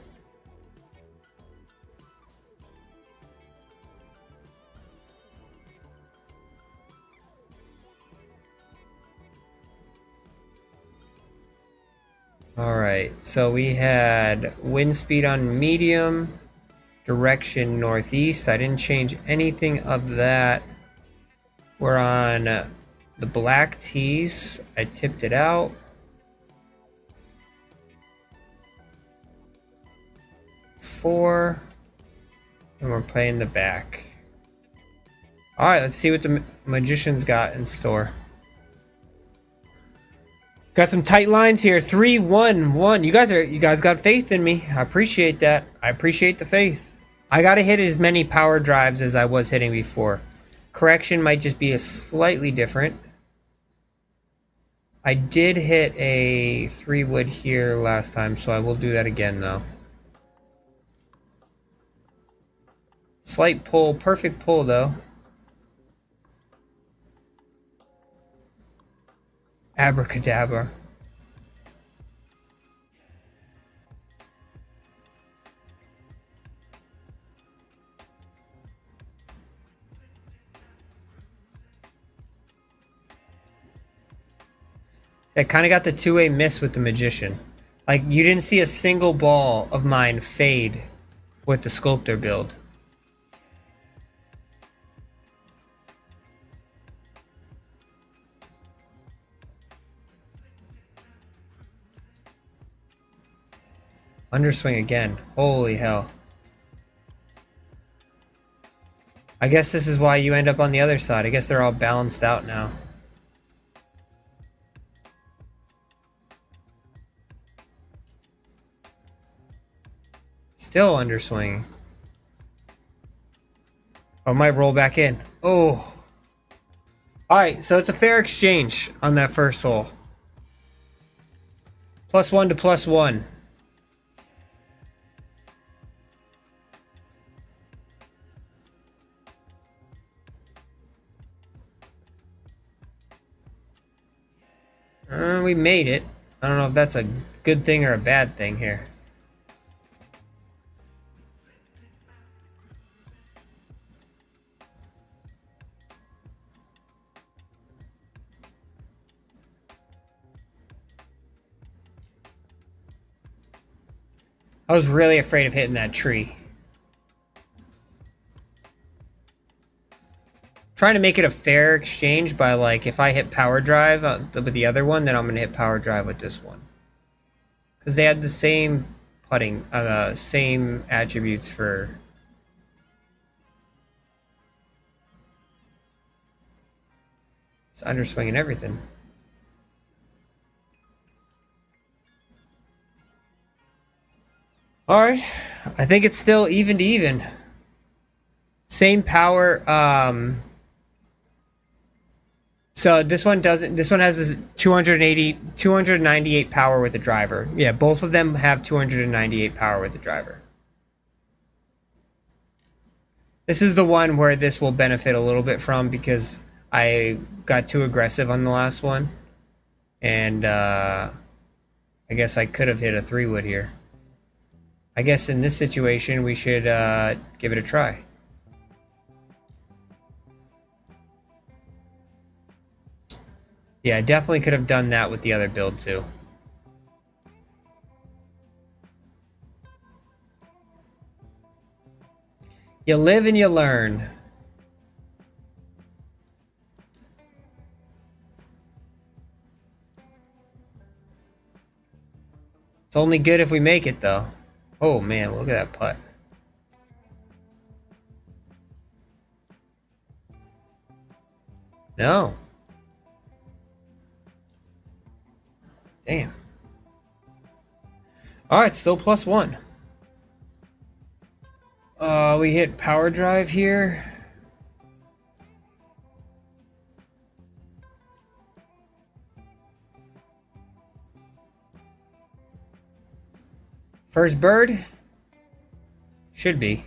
All right, so we had wind speed on medium, direction northeast. I didn't change anything of that. We're on the black tees. I tipped it out. Four, and we're playing the back. All right, let's see what the Magician's got in store. Got some tight lines here. 3, 1, 1. You guys got faith in me. I appreciate that. I appreciate the faith. I gotta hit as many power drives as I was hitting before. Correction might just be a slightly different. I did hit a 3-wood here last time, so I will do that again though. Slight pull, perfect pull though. Abracadabra. I kind of got the two-way miss with the Magician. Like, you didn't see a single ball of mine fade with the Sculptor build. Underswing again. Holy hell. I guess this is why you end up on the other side. I guess they're all balanced out now. Still underswinging. Oh, it might roll back in. Oh. Alright, so it's a fair exchange on that first hole. +1 to +1. We made it. I don't know if that's a good thing or a bad thing here. I was really afraid of hitting that tree. Trying to make it a fair exchange by, like, if I hit power drive with the other one, then I'm gonna hit power drive with this one. Because they had the same putting, same attributes for... It's underswing and everything. Alright, I think it's still even to even. Same power, so this one doesn't, this one has this 298 power with the driver. Yeah, both of them have 298 power with the driver. This is the one where this will benefit a little bit from because I got too aggressive on the last one. And I guess I could have hit a 3-wood here. I guess in this situation we should give it a try. Yeah, I definitely could have done that with the other build too. You live and you learn. It's only good if we make it though. Oh man, look at that putt. No. Damn. Alright, still +1. We hit power drive here. First bird? Should be.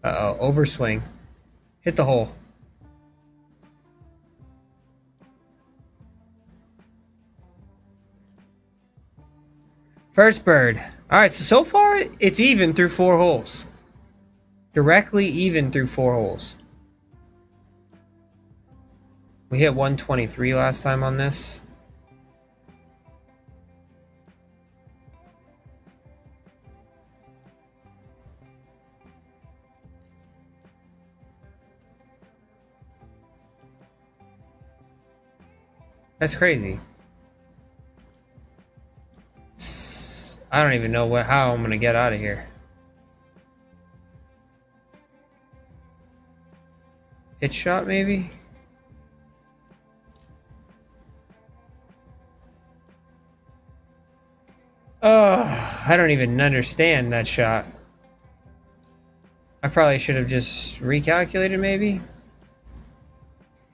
Uh-oh, overswing. Hit the hole. First bird. Alright, so far it's even through 4 holes. Directly even through 4 holes. We hit 123 last time on this. That's crazy. I don't even know how I'm gonna get out of here. Pitch shot, maybe? Oh, I don't even understand that shot. I probably should have just recalculated, maybe?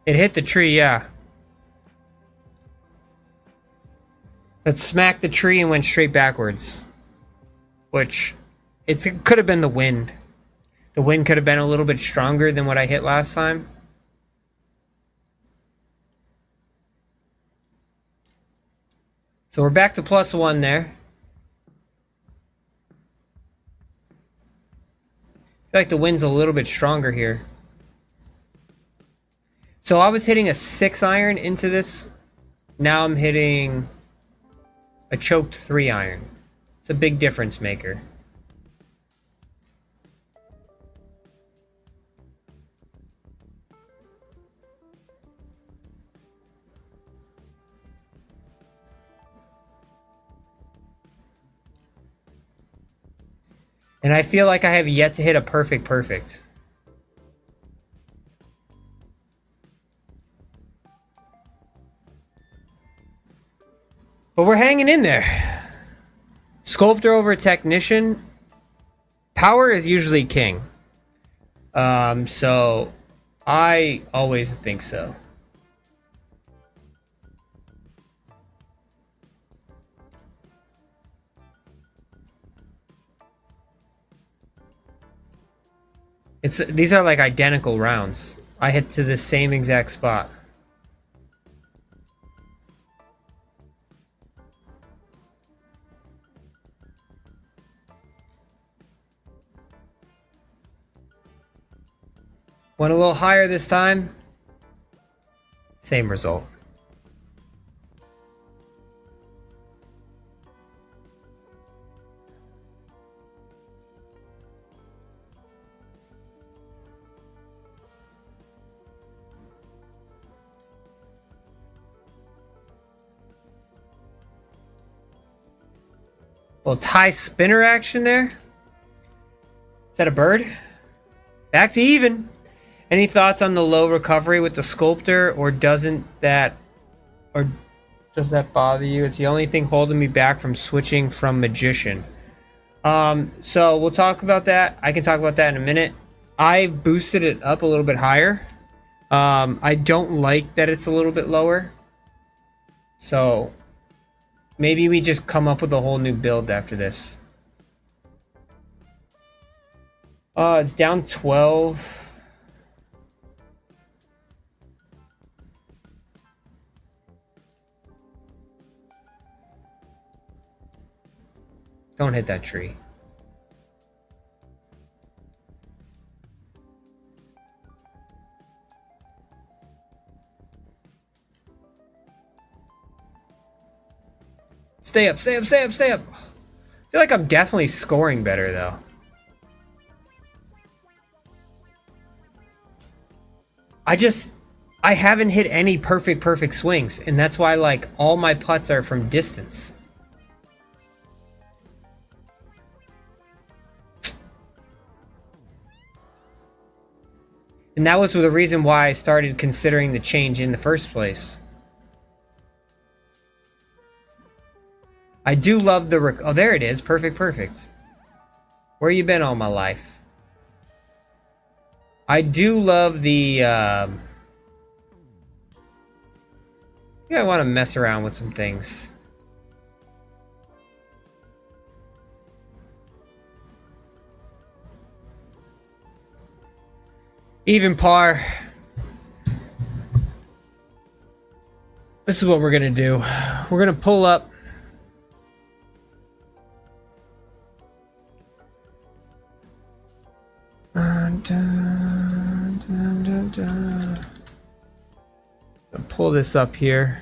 It hit the tree, yeah. It smacked the tree and went straight backwards. Which, it could have been the wind. The wind could have been a little bit stronger than what I hit last time. So we're back to +1 there. I feel like the wind's a little bit stronger here. So I was hitting a 6-iron into this. Now I'm hitting a choked 3-iron. It's a big difference maker. And I feel like I have yet to hit a perfect. But we're hanging in there. Sculptor over Technician. Power is usually king. So I always think so. These are like identical rounds. I hit to the same exact spot. Went a little higher this time. Same result. Little tie spinner action there. Is that a bird? Back to even. Any thoughts on the low recovery with the Sculptor, or does that bother you? It's the only thing holding me back from switching from Magician. So we'll talk about that. I can talk about that in a minute. I boosted it up a little bit higher. I don't like that it's a little bit lower. So maybe we just come up with a whole new build after this. It's down 12. Don't hit that tree. Stay up, stay up, stay up, stay up. I feel like I'm definitely scoring better though. I haven't hit any perfect swings, and that's why like all my putts are from distance. And that was the reason why I started considering the change in the first place. I do love the oh, there it is. Perfect. Where you been all my life? I do love the I think I want to mess around with some things. Even par. This is what we're gonna do. We're gonna pull up. I'll pull this up here.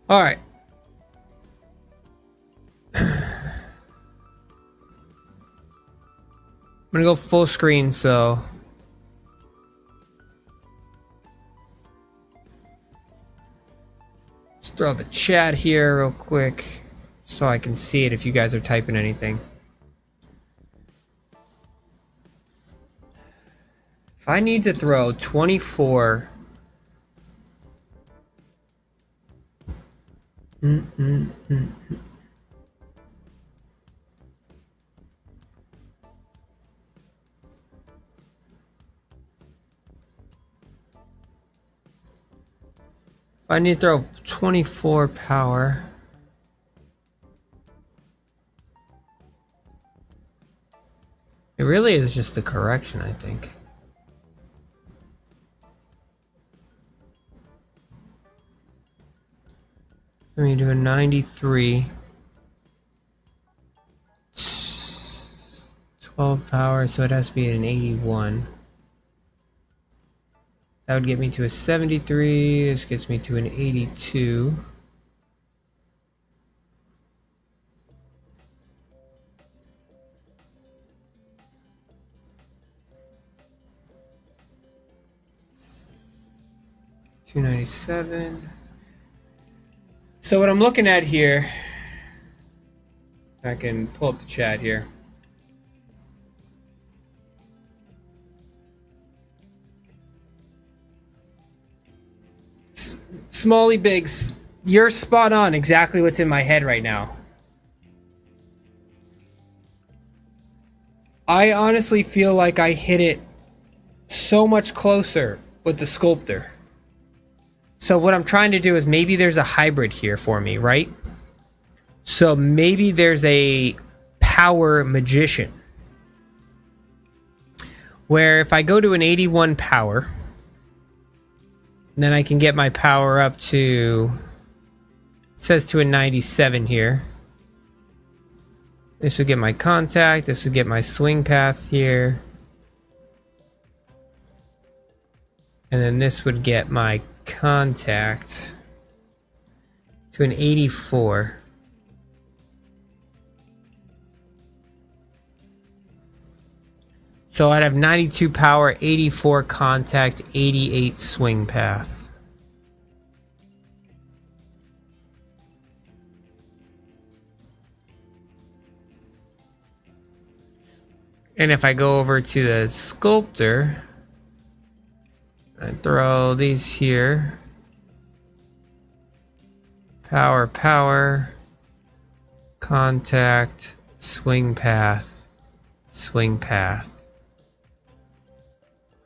All right. I'm gonna go full screen, so let's throw the chat here real quick so I can see it if you guys are typing anything. If I need to throw 24 I need to throw 24 power. It really is just the correction, I think. Let me do a 93. 12 power, so it has to be an 81. That would get me to a 73. This gets me to an 82. $297. So what I'm looking at here, I can pull up the chat here. Smalley Biggs, you're spot on exactly what's in my head right now. I honestly feel like I hit it so much closer with the Sculptor. So what I'm trying to do is maybe there's a hybrid here for me, right? So maybe there's a power Magician where if I go to an 81 power, then I can get my power up to, it says to a 97 here. This would get my contact. This would get my swing path here. And then this would get my contact to an 84. So I'd have 92 power, 84 contact, 88 swing path. And if I go over to the Sculptor, I throw these here. Power, power, contact, swing path, swing path.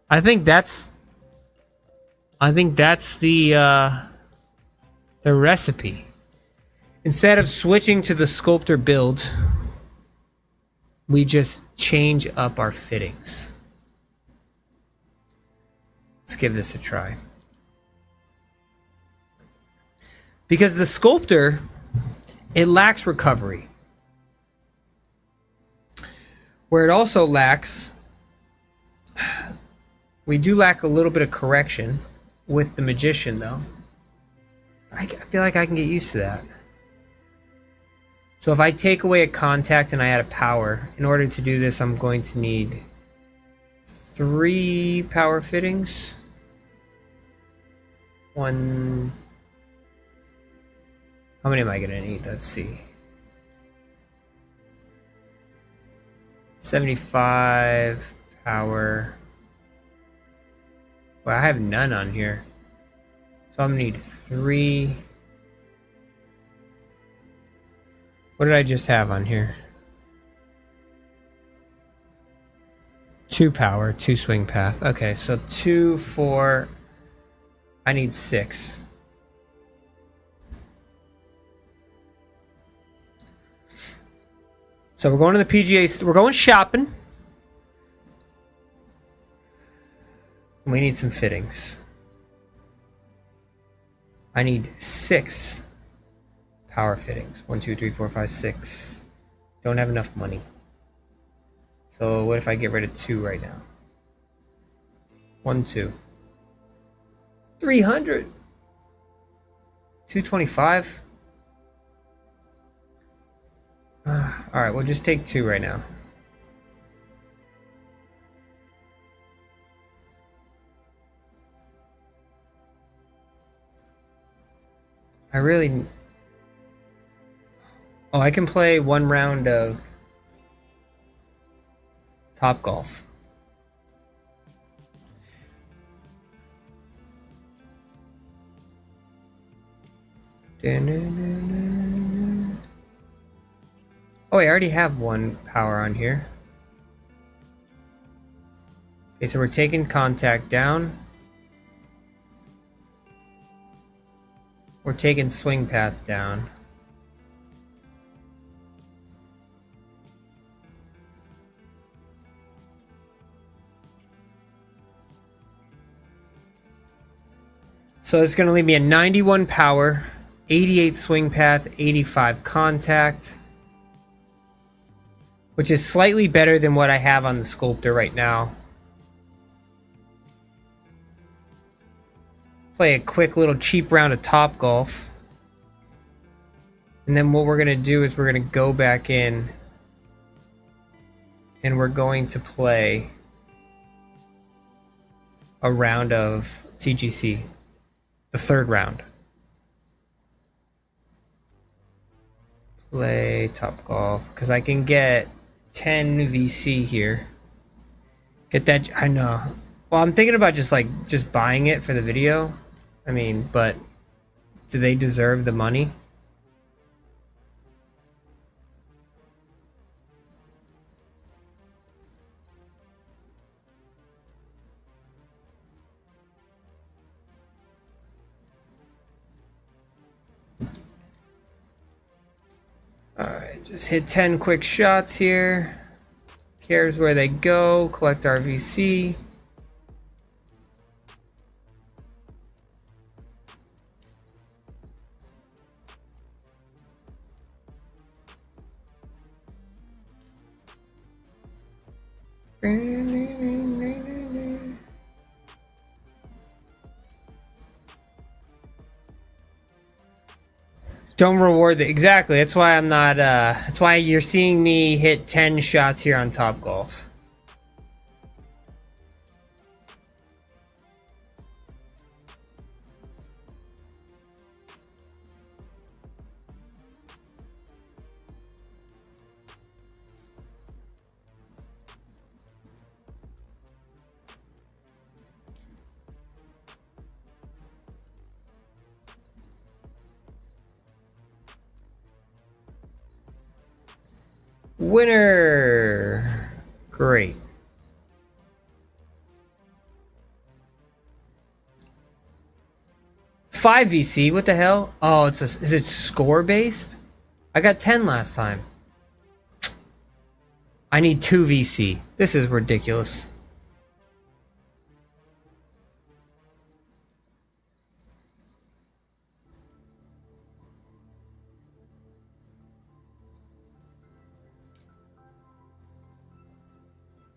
I think that's the recipe. Instead of switching to the Sculptor build, we just change up our fittings. Let's give this a try. Because the Sculptor, it lacks recovery. Where it also lacks, we do lack a little bit of correction with the Magician though. I feel like I can get used to that. So if I take away a contact and I add a power, in order to do this I'm going to need 3 power fittings. 1. How many am I gonna need? Let's see. 75 power. Well, I have none on here. So I'm gonna need 3. What did I just have on here? 2 power, 2 swing path. Okay, so 2, 4. I need 6. So we're going to the PGA. We're going shopping. We need some fittings. I need 6 power fittings. 1, 2, 3, 4, 5, 6. Don't have enough money. So what if I get rid of 2 right now? 1, 2. 300. 225. Alright, we'll just take 2 right now. I really... Oh, I can play 1 round of Top Golf. Oh, I already have 1 power on here. Okay, so we're taking contact down. We're taking swing path down. So it's going to leave me a 91 power, 88 swing path, 85 contact, which is slightly better than what I have on the Sculptor right now. Play a quick little cheap round of Top Golf. And then what we're going to do is we're going to go back in and we're going to play a round of TGC. The 3rd round. Play Top Golf. Because I can get 10 VC here. Get that. I know. Well, I'm thinking about just buying it for the video. I mean, but do they deserve the money? Alright, just hit 10 quick shots here. Cares where they go. Collect our VC. Don't reward the exactly. That's why I'm not. That's why you're seeing me hit 10 shots here on Top Golf. Winner. Great. Five VC. What the hell? Oh, is it score based? I got 10 last time. I need 2 VC. This is ridiculous.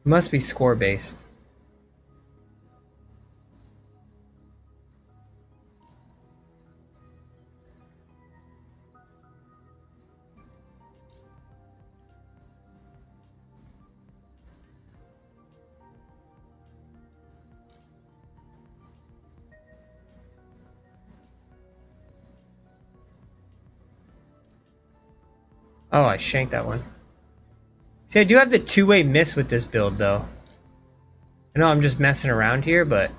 Must be score based. Oh, I shanked that one. See, I do have the two-way miss with this build, though. I know I'm just messing around here, but...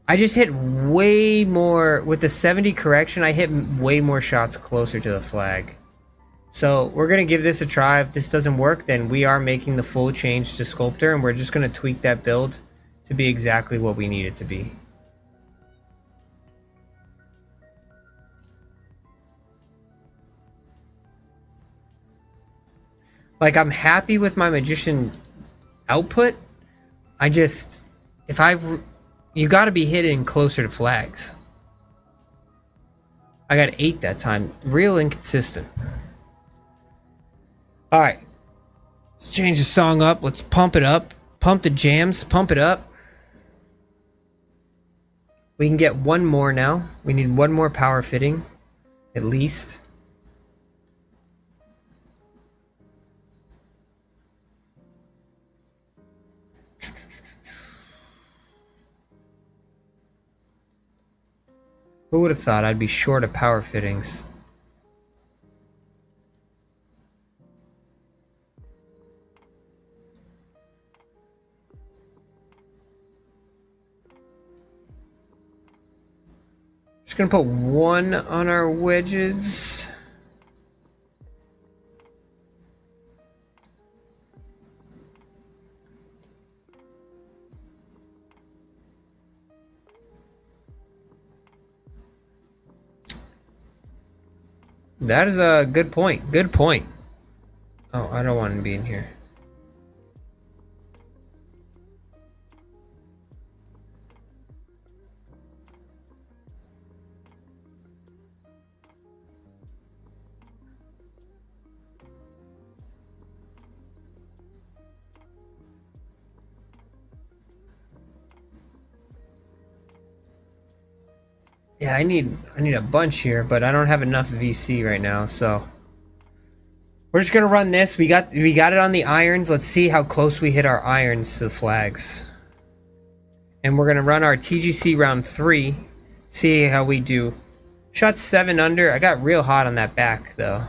I just hit way more... With the 70 correction, I hit way more shots closer to the flag. So, we're going to give this a try. If this doesn't work, then we are making the full change to Sculptor, and we're just going to tweak that build to be exactly what we need it to be. Like, I'm happy with my Magician output. I just... You gotta be hitting closer to flags. I got 8 that time. Real inconsistent. Alright. Let's change the song up. Let's pump it up. Pump the jams. Pump it up. We can get one more now. We need one more power fitting. At least. Who would have thought I'd be short of power fittings? Just gonna put one on our wedges. That is a good point. Good point. Oh, I don't want to be in here. Yeah, I need a bunch here, but I don't have enough VC right now, so we're just gonna run this. We got it on the irons. Let's see how close we hit our irons to the flags. And we're gonna run our TGC round 3. See how we do. Shot 7 under. I got real hot on that back though.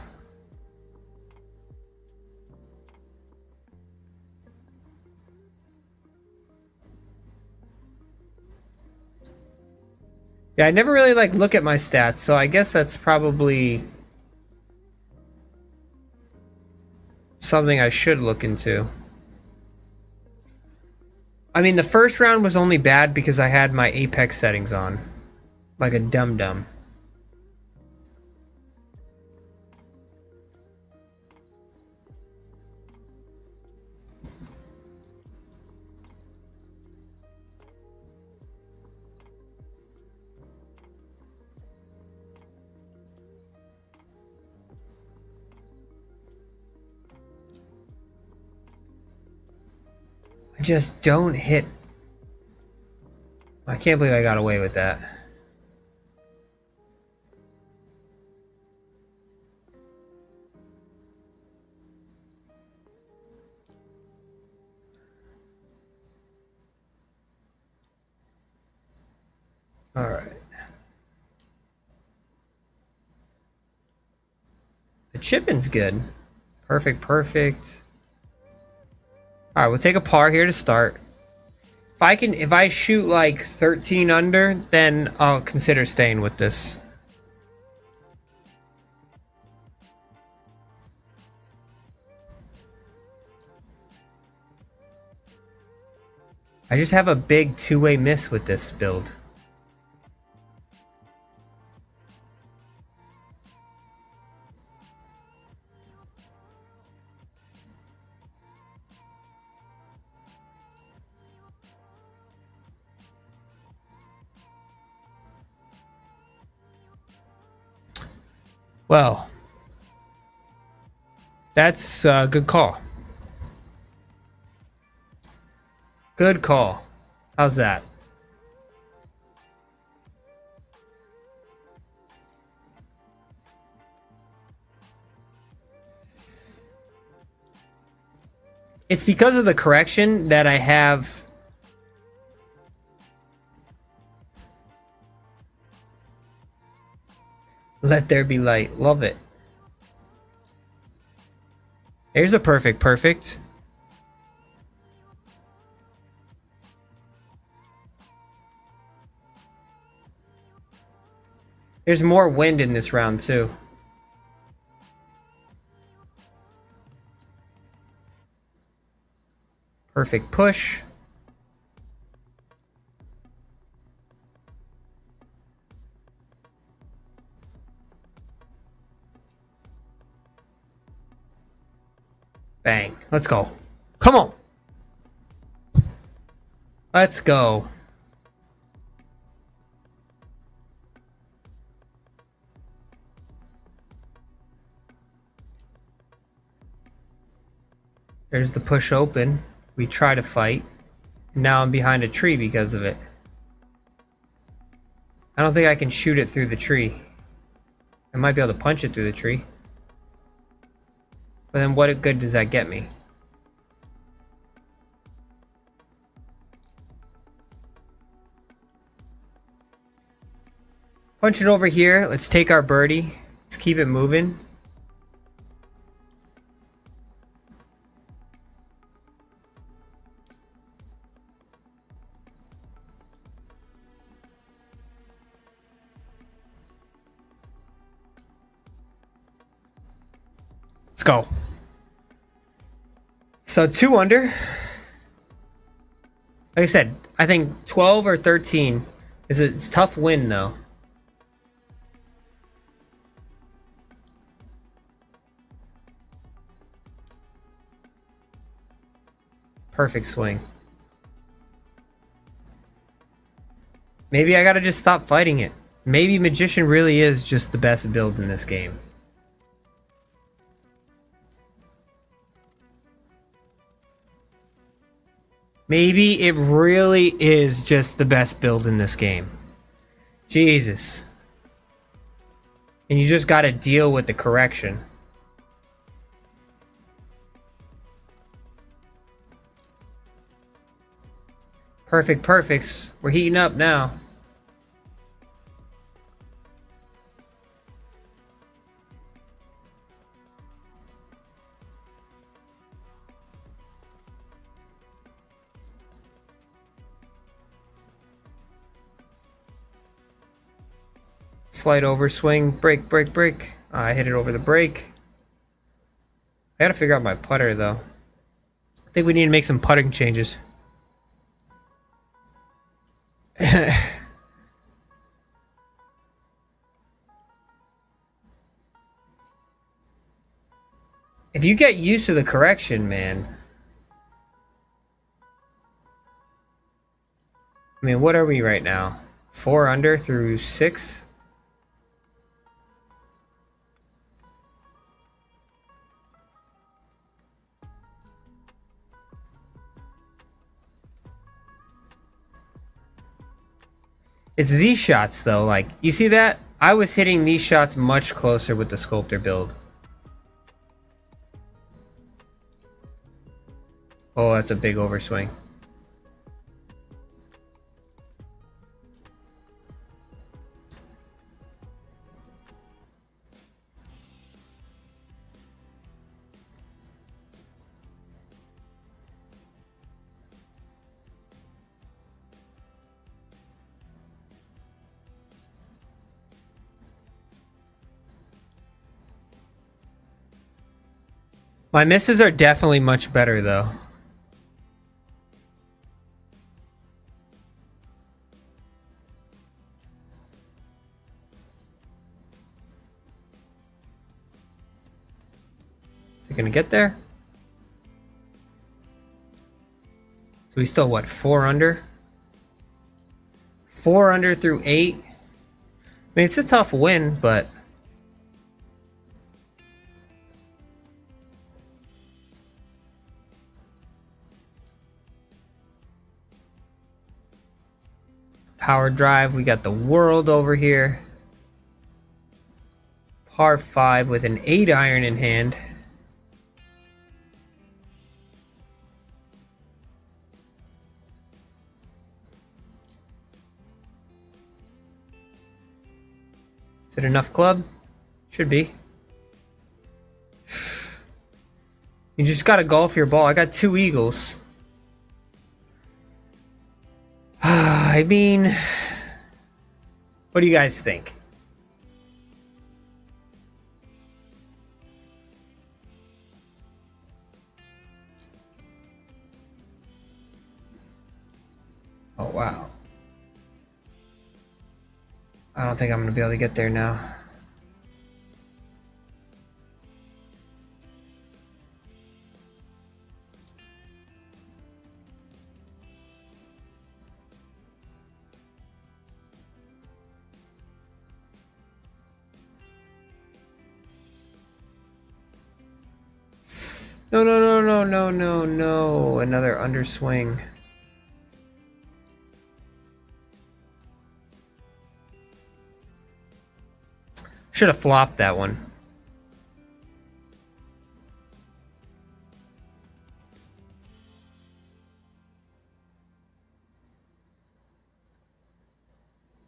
Yeah, I never really look at my stats, so I guess that's probably something I should look into. I mean, the first round was only bad because I had my Apex settings on. Like a dum-dum. Just don't hit. I can't believe I got away with that. All right. The chipping's good. Perfect, perfect. All right, we'll take a par here to start. If I shoot like 13 under, then I'll consider staying with this. I just have a big two-way miss with this build. Well, that's a good call. Good call. How's that? It's because of the correction that I have. Let there be light. Love it. Here's a perfect, perfect. There's more wind in this round too. Perfect push. Bang. Let's go. Come on. Let's go. There's the push open. We try to fight. Now I'm behind a tree because of it. I don't think I can shoot it through the tree. I might be able to punch it through the tree. But then what good does that get me? Punch it over here. Let's take our birdie. Let's keep it moving. Let's go. So 2 under. Like I said, I think 12 or 13 is a tough win though. Perfect swing. Maybe I gotta just stop fighting it. Maybe Magician really is just the best build in this game. Maybe it really is just the best build in this game. Jesus. And you just gotta deal with the correction. Perfect perfects. We're heating up now. Slight over swing, break, break, break. I hit it over the break. I gotta figure out my putter though. I think we need to make some putting changes. If you get used to the correction, man. I mean, what are we right now? 4 under through 6? It's these shots though, like, you see that? I was hitting these shots much closer with the Sculptor build. Oh, that's a big overswing. My misses are definitely much better though. Is it gonna get there? So we still what, 4 under? 4 under through 8. I mean, it's a tough win, but power drive, we got the world over here. Par 5 with an 8 iron in hand. Is it enough club? Should be. You just gotta golf your ball. I got 2 eagles. I mean, what do you guys think? Oh, wow. I don't think I'm gonna be able to get there now. No, no, no, no, no, no, no. Another underswing. Should have flopped that one.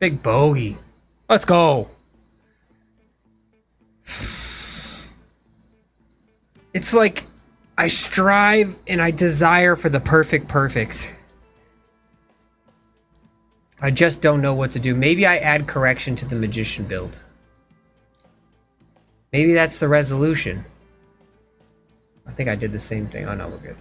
Big bogey. Let's go. It's like I strive and I desire for the perfect perfects. I just don't know what to do. Maybe I add correction to the magician build. Maybe that's the resolution. I think I did the same thing. Oh no, we're good.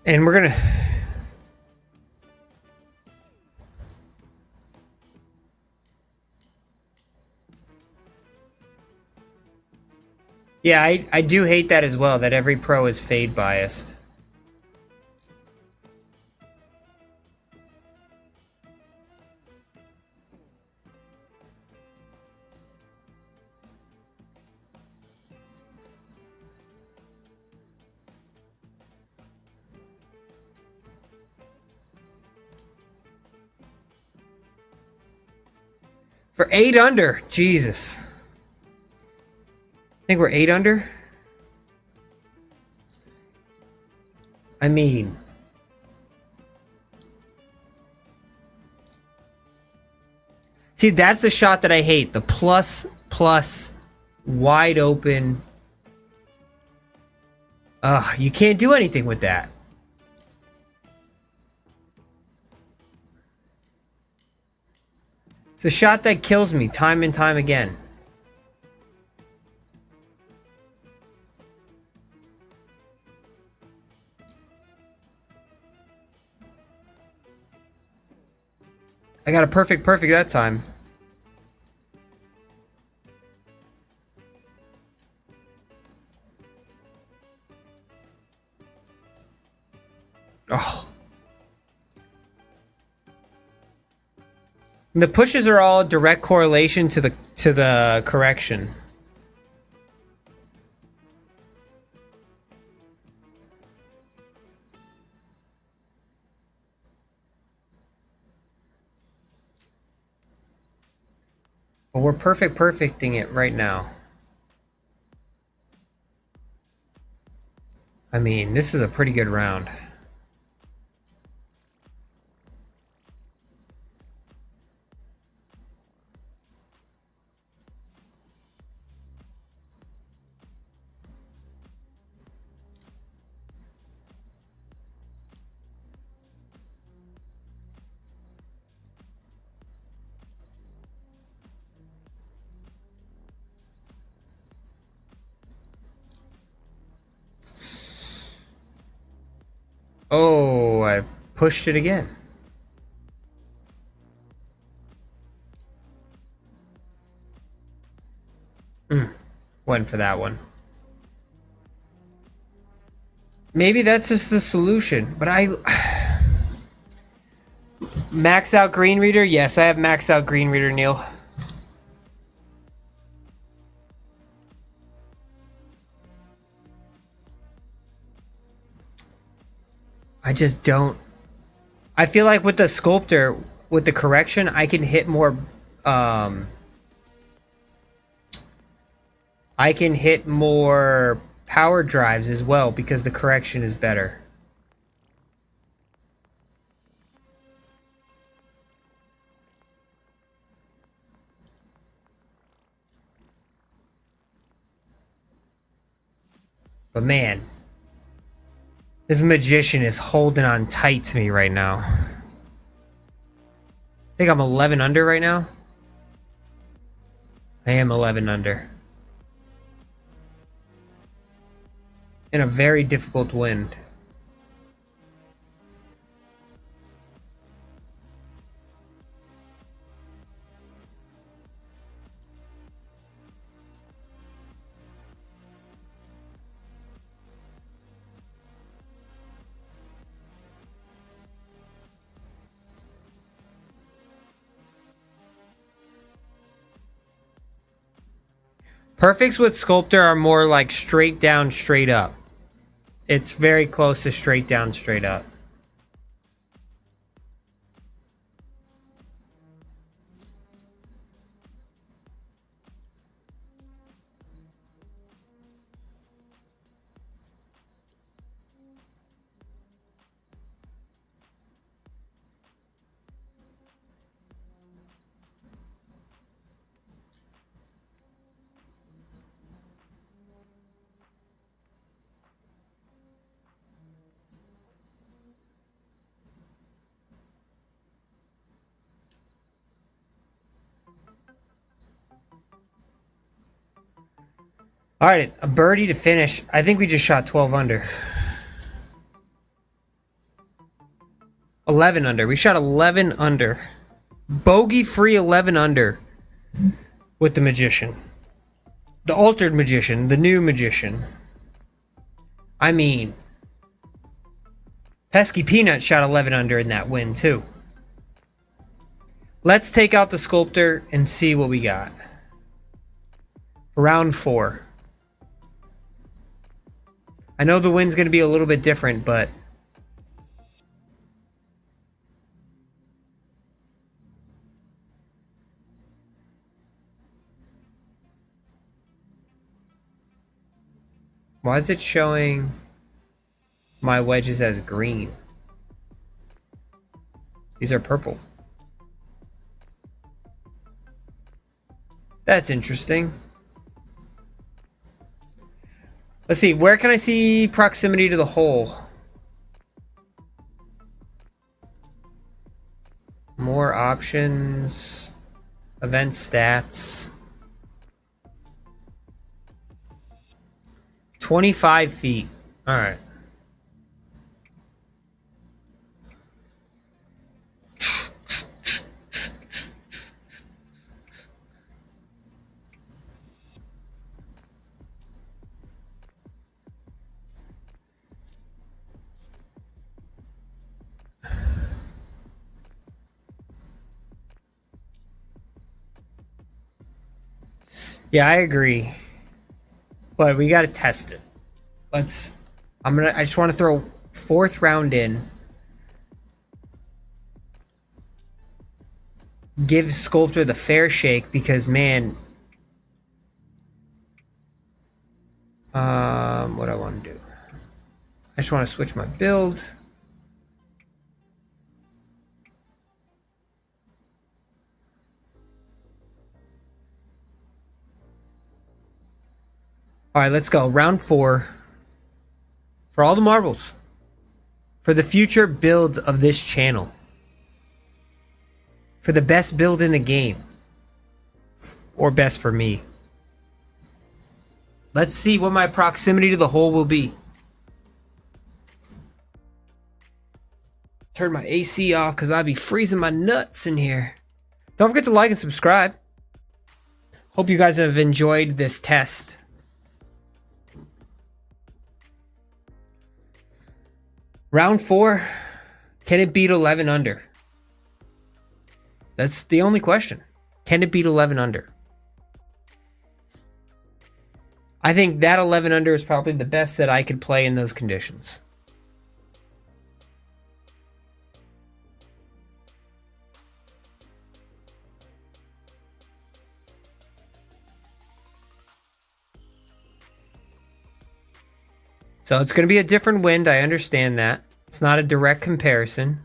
And we're gonna... Yeah, I do hate that as well, that every pro is fade biased. For 8 under, Jesus. I think we're 8 under. I mean, see, that's the shot that I hate. The plus wide open. You can't do anything with that. It's a shot that kills me time and time again. I got a perfect that time. Oh. And the pushes are all direct correlation to the correction. But we're perfecting it right now. I mean, this is a pretty good round. Oh, I've pushed it again. Went for that one. Maybe that's just the solution, but max out green reader? Yes, I have maxed out green reader, Neil. I just don't. I feel like with the Sculptor, with the correction, I can hit more. I can hit more power drives as well because the correction is better. But man, this magician is holding on tight to me right now. I think I'm 11 under right now. I am 11 under. In a very difficult wind. Perfects with Sculptor are more like straight down, straight up. It's very close to straight down, straight up. All right, a birdie to finish. I think we just shot 12 under. 11 under. We shot 11 under. Bogey free 11 under with the magician. The altered magician, the new magician. I mean, Pesky Peanut shot 11 under in that win too. Let's take out the Sculptor and see what we got. Round 4. I know the wind's going to be a little bit different, but why is it showing my wedges as green? These are purple. That's interesting. Let's see, where can I see proximity to the hole? More options. Event stats. 25 feet. All right. Yeah, I agree. But we gotta test it. Let's. I just want to throw fourth round in. Give Sculptor the fair shake because man. What I want to do. I just want to switch my build. All right, let's go. Round 4. For all the marbles. For the future build of this channel. For the best build in the game. Or best for me. Let's see what my proximity to the hole will be. Turn my AC off because I'd be freezing my nuts in here. Don't forget to like and subscribe. Hope you guys have enjoyed this test. Round 4. Can it beat 11 under? That's the only question. Can it beat 11 under? I think that 11 under is probably the best that I could play in those conditions. So it's going to be a different wind. I understand that. It's not a direct comparison.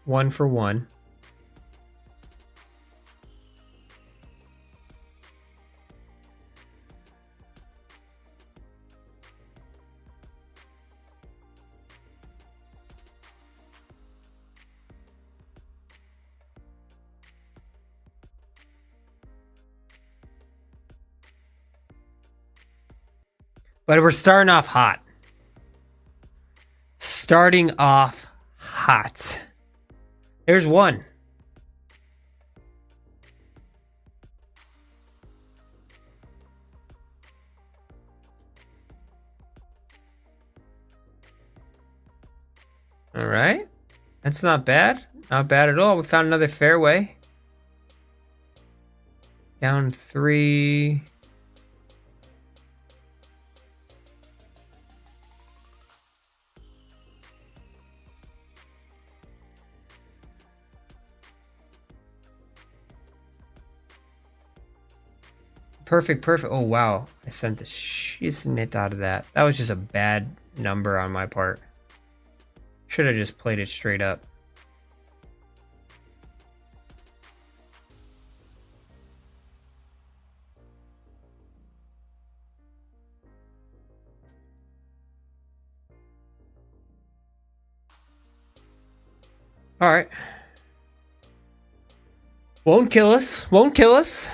1 for 1. But we're starting off hot. Starting off hot. There's one. All right. That's not bad. Not bad at all. We found another fairway. Down 3. Perfect, perfect. Oh, wow. I sent the shiznit out of that. That was just a bad number on my part. Should have just played it straight up. All right. Won't kill us. Won't kill us.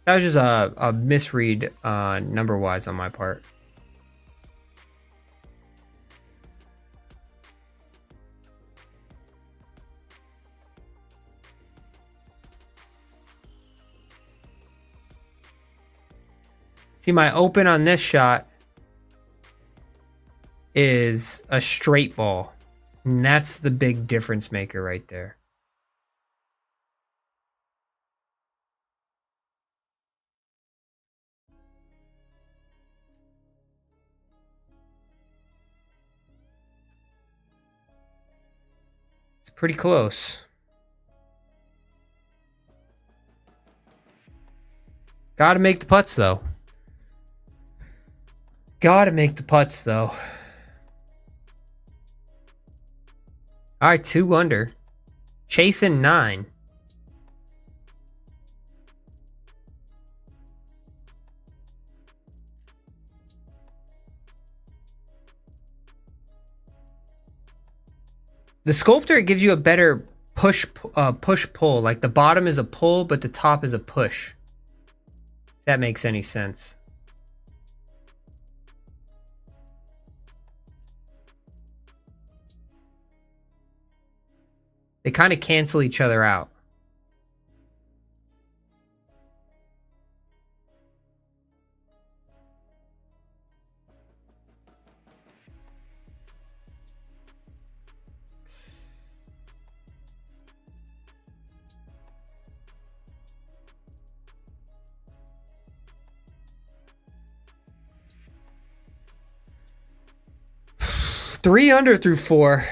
That was just a misread number-wise on my part. See, my open on this shot is a straight ball. And that's the big difference maker right there. It's pretty close. Gotta make the putts, though. Gotta make the putts, though. All right, 2 under. Chasing 9. The Sculptor gives you a better push pull. Like the bottom is a pull, but the top is a push. If that makes any sense. They kind of cancel each other out. 3 under through 4.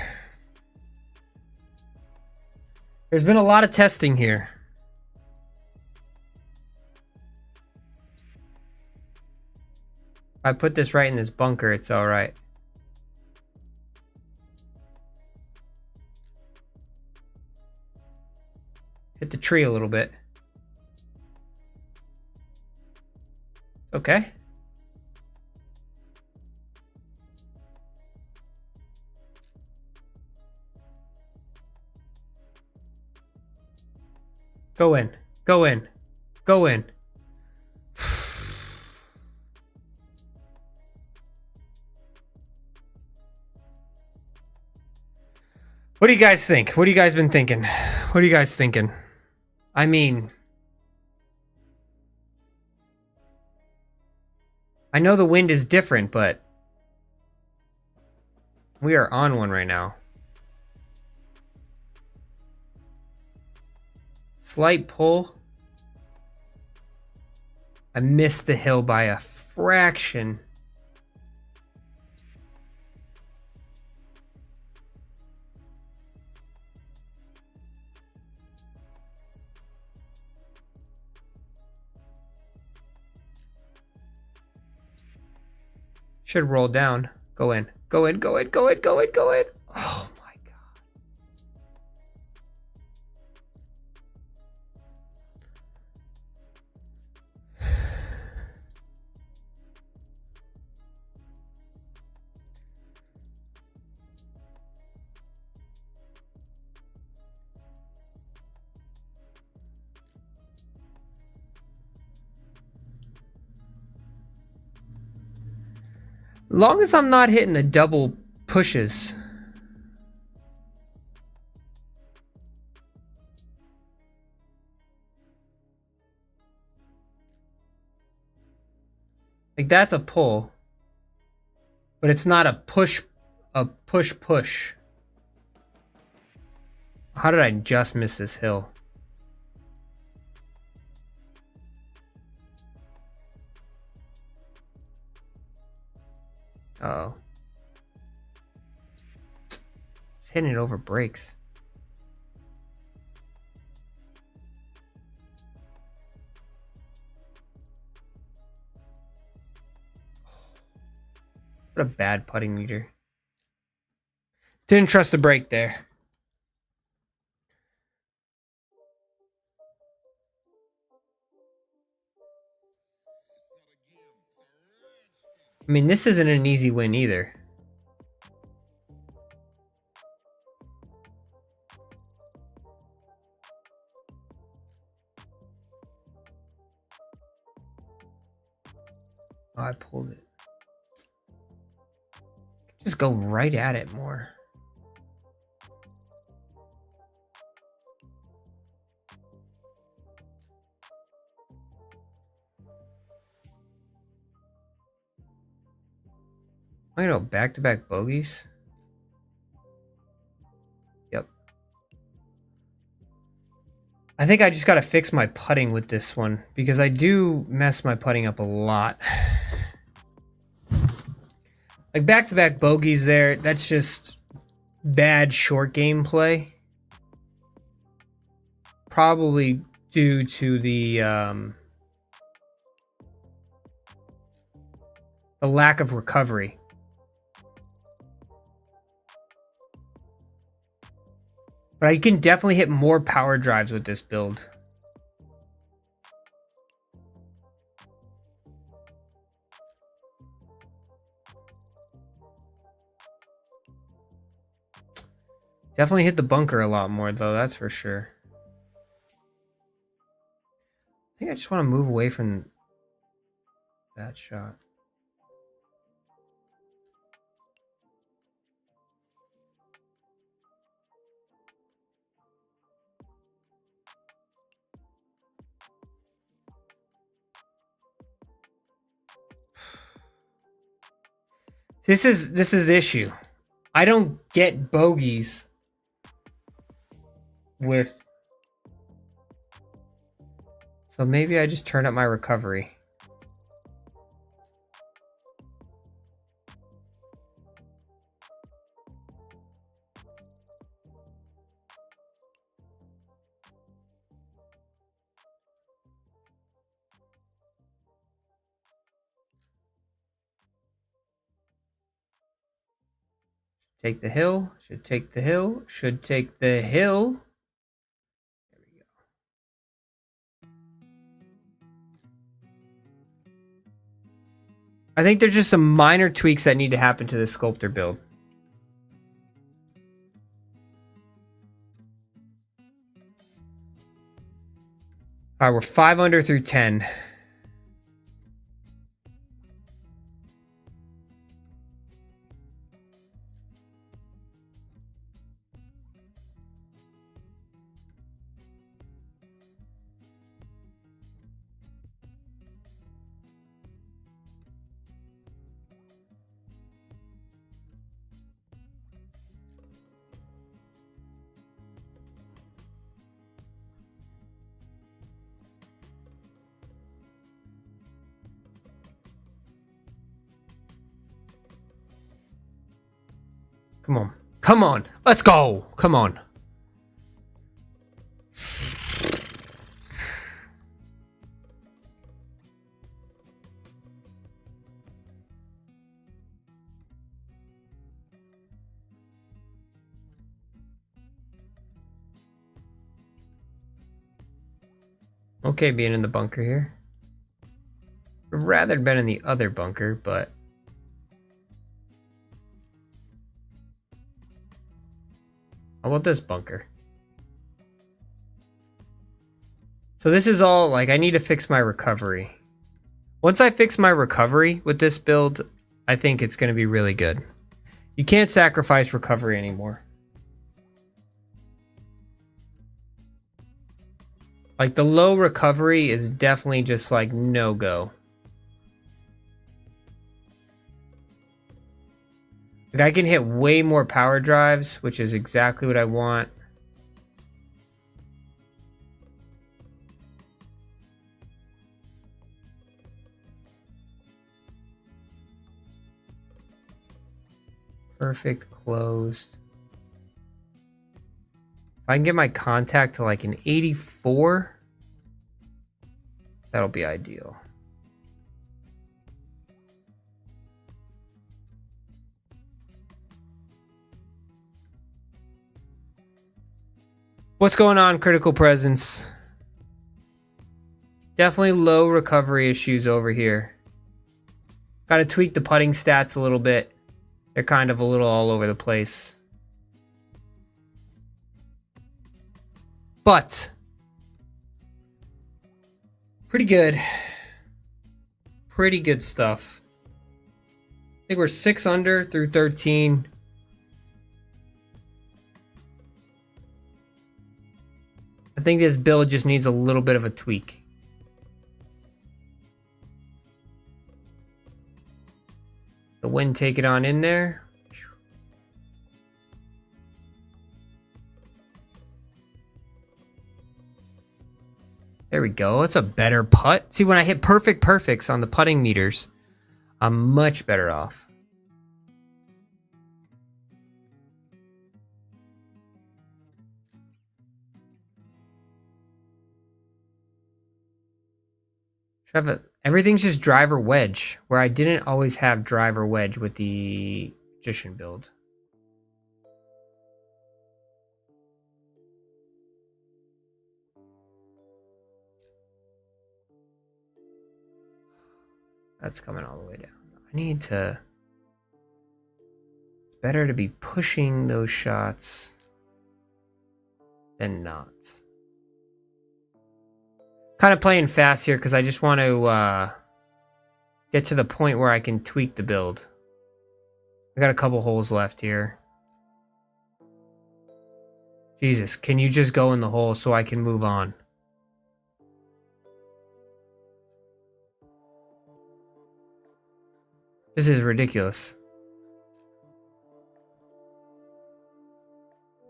There's been a lot of testing here. If I put this right in this bunker, it's all right. Hit the tree a little bit. Okay. Go in. Go in. Go in. What do you guys think? What have you guys been thinking? What are you guys thinking? I mean, I know the wind is different, but we are on one right now. Slight pull. I missed the hill by a fraction. Should roll down. Go in. Go in, go in, go in, go in, go in. Oh my God. Long as I'm not hitting the double pushes. Like that's a pull. But it's not a push push. How did I just miss this hill? Uh-oh. It's hitting it over brakes. What a bad putting meter. Didn't trust the brake there. I mean, this isn't an easy win either. Oh, I pulled it. Just go right at it more. I know, back-to-back bogeys. Yep. I think I just got to fix my putting with this one because I do mess my putting up a lot. Like back-to-back bogeys there, that's just bad short game play. Probably due to the lack of recovery. But I can definitely hit more power drives with this build. Definitely hit the bunker a lot more, though, that's for sure. I think I just want to move away from that shot. This is the issue. I don't get bogeys with. So maybe I just turn up my recovery. Take the hill. Should take the hill. Should take the hill. There we go. I think there's just some minor tweaks that need to happen to the Sculptor build. All right, we're 5 under through 10. Come on. Come on. Let's go. Come on. Okay, being in the bunker here. I'd rather been in the other bunker, but how about this bunker? So this is all, like, I need to fix my recovery. Once I fix my recovery with this build, I think it's going to be really good. You can't sacrifice recovery anymore. Like, the low recovery is definitely just, like, no-go. Like, I can hit way more power drives, which is exactly what I want. Perfect closed. If I can get my contact to like an 84, that'll be ideal. What's going on, Critical Presence? Definitely low recovery issues over here. Got to tweak the putting stats a little bit. They're kind of a little all over the place. But pretty good. Pretty good stuff. I think we're 6 under through 13. I think this build just needs a little bit of a tweak. The wind, take it on in there. There we go. It's a better putt. See, when I hit perfects on the putting meters, I'm much better off. Everything's just driver wedge, where I didn't always have driver wedge with the Magician build. That's coming all the way down. I need to... It's better to be pushing those shots than not. Kind of playing fast here because I just want to get to the point where I can tweak the build. I got a couple holes left here. Jesus, can you just go in the hole so I can move on? This is ridiculous.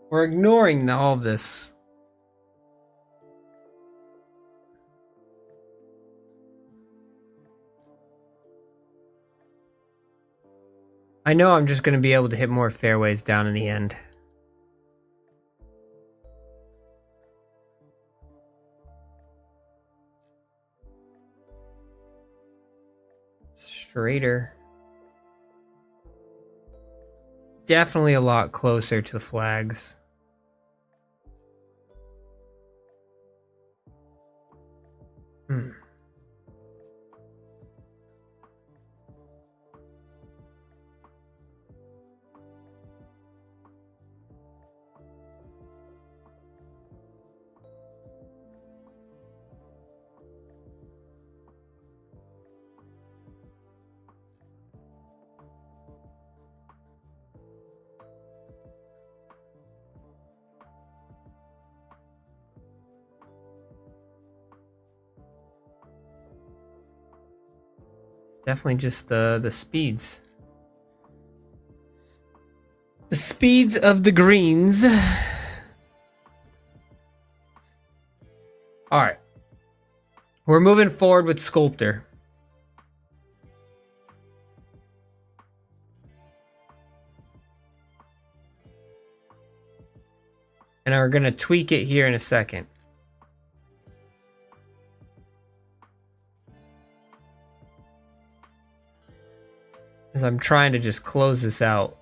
We're ignoring all of this. I know I'm just going to be able to hit more fairways down in the end. Straighter. definitely a lot closer to the flags. Definitely just the speeds. The speeds of the greens. All right. We're moving forward with Sculptor. And we're going to tweak it here in a second. As I'm trying to just close this out.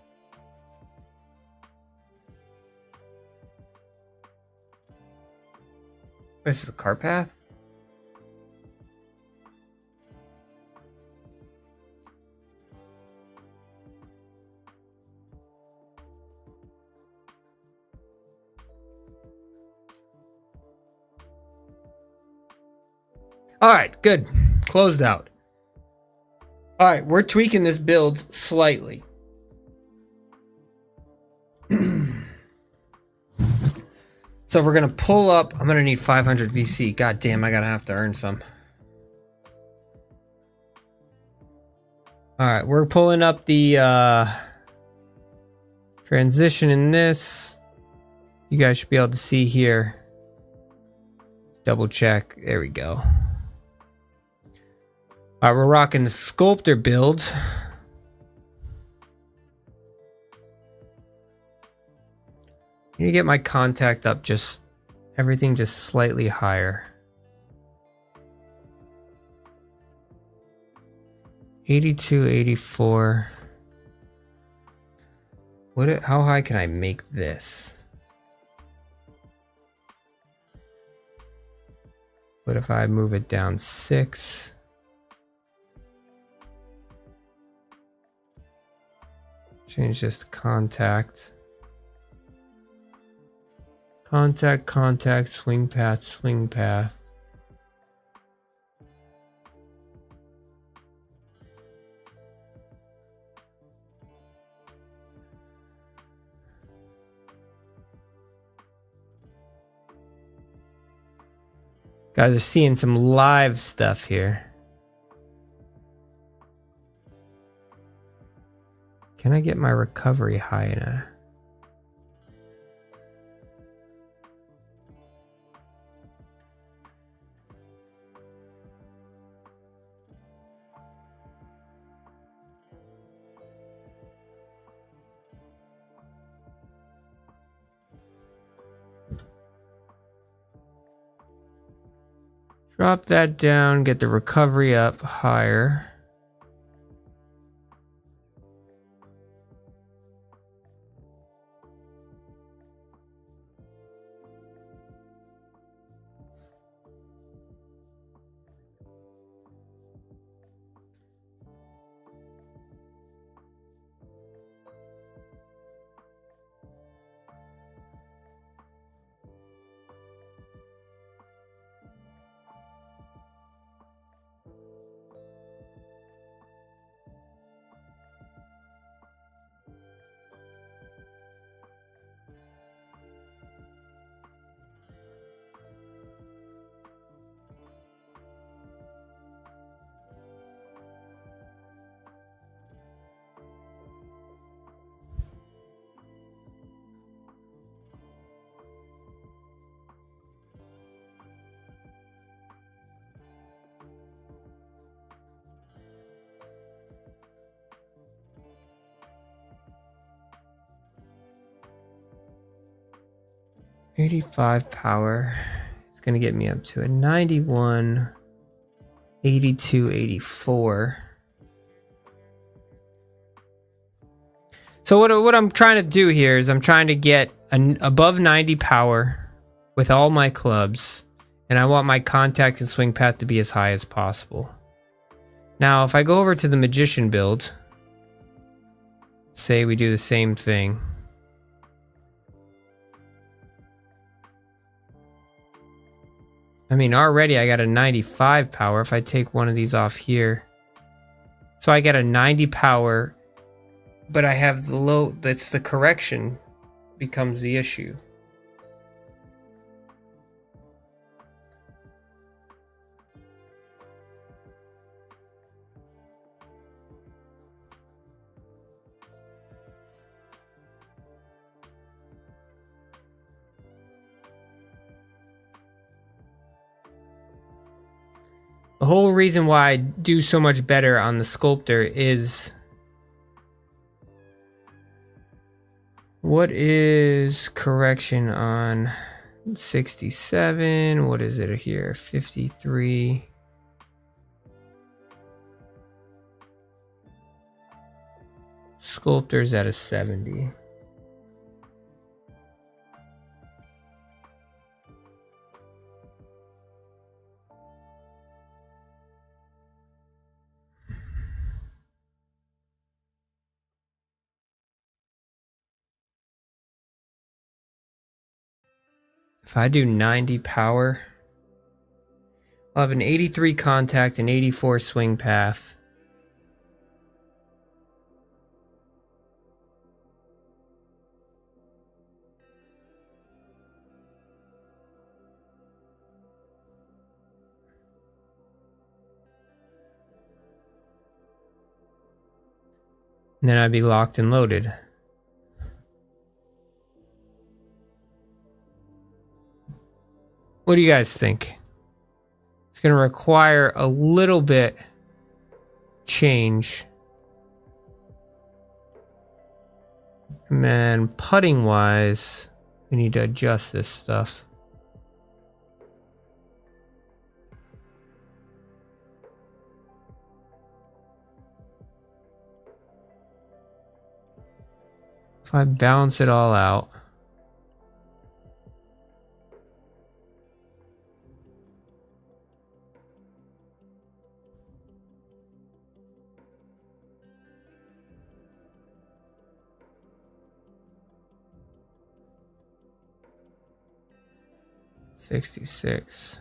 This is a cart path? All right, good. Closed out. All right, we're tweaking this build slightly. So we're going to pull up. I'm going to need 500 VC. God damn, I got to have to earn some. All right, we're pulling up the transition in this. You guys should be able to see here. Double check. There we go. All right, we're rocking the Sculptor build. I need to get my contact up, just everything just slightly higher. 82, 84. How high can I make this? What if I move it down 6? Change this to contact. Contact, swing path. Guys are seeing some live stuff here. Can I get my recovery high enough? Drop that down, get the recovery up higher. $85 power. It's gonna get me up to a 91, 82, 84. So what I'm trying to do here is I'm trying to get an above 90 power with all my clubs, and I want my contact and swing path to be as high as possible. Now, if I go over to the Magician build, say we do the same thing. I mean, already I got a 95 power if I take one of these off here. So I get a 90 power, but I have the low, that's the correction becomes the issue. The whole reason why I do so much better on the Sculptor is... What is correction on 67? What is it here? 53. Sculptor's at a 70. If I do 90 power, I'll have an 83 contact and 84 swing path. And then I'd be locked and loaded. What do you guys think? It's going to require a little bit change. And then putting wise, we need to adjust this stuff. If I balance it all out, $66.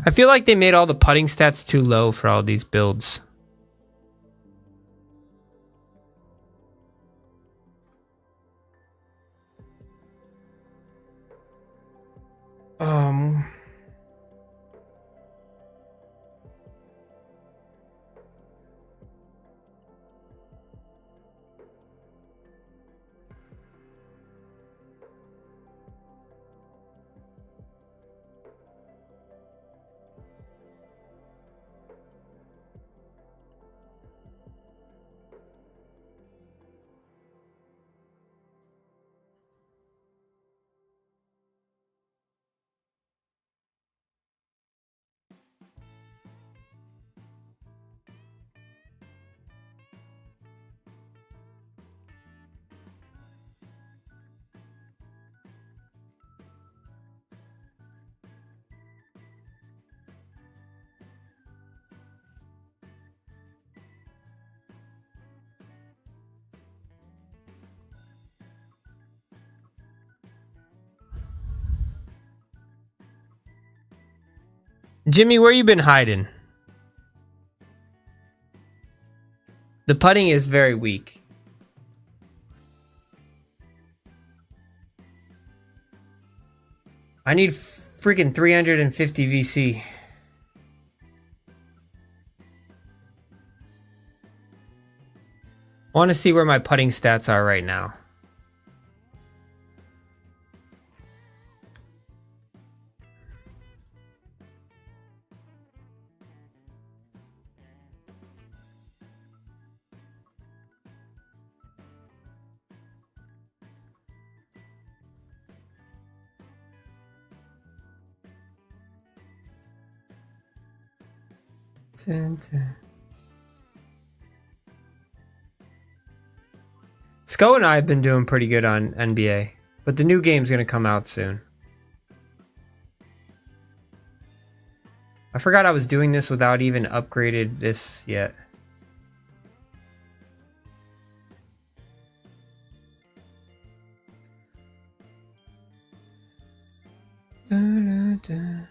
I feel like they made all the putting stats too low for all these builds. Jimmy, where you been hiding? The putting is very weak. I need freaking 350 VC. I want to see where my putting stats are right now. Dun, dun. Sco and I have been doing pretty good on NBA, but the new game's gonna come out soon. I forgot I was doing this without even upgraded this yet. Dun, dun, dun.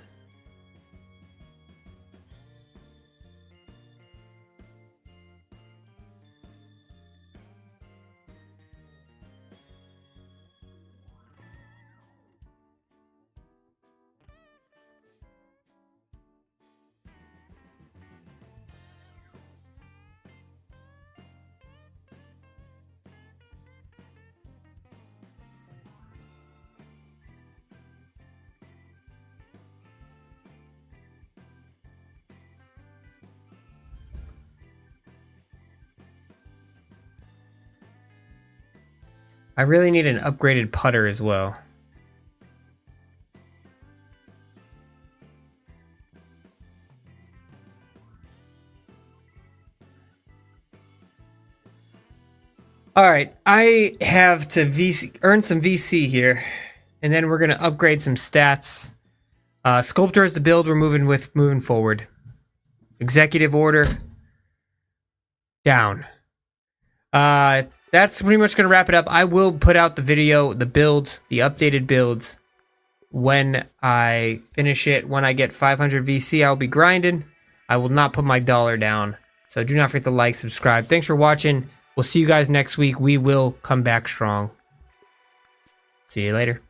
I really need an upgraded putter as well. All right, I have to earn some VC here, and then we're gonna upgrade some stats. Sculptor is the build we're moving forward. Executive order down. That's pretty much going to wrap it up. I will put out the video, the builds, the updated builds when I finish it. When I get 500 VC, I'll be grinding. I will not put my dollar down. So do not forget to like, subscribe. Thanks for watching. We'll see you guys next week. We will come back strong. See you later.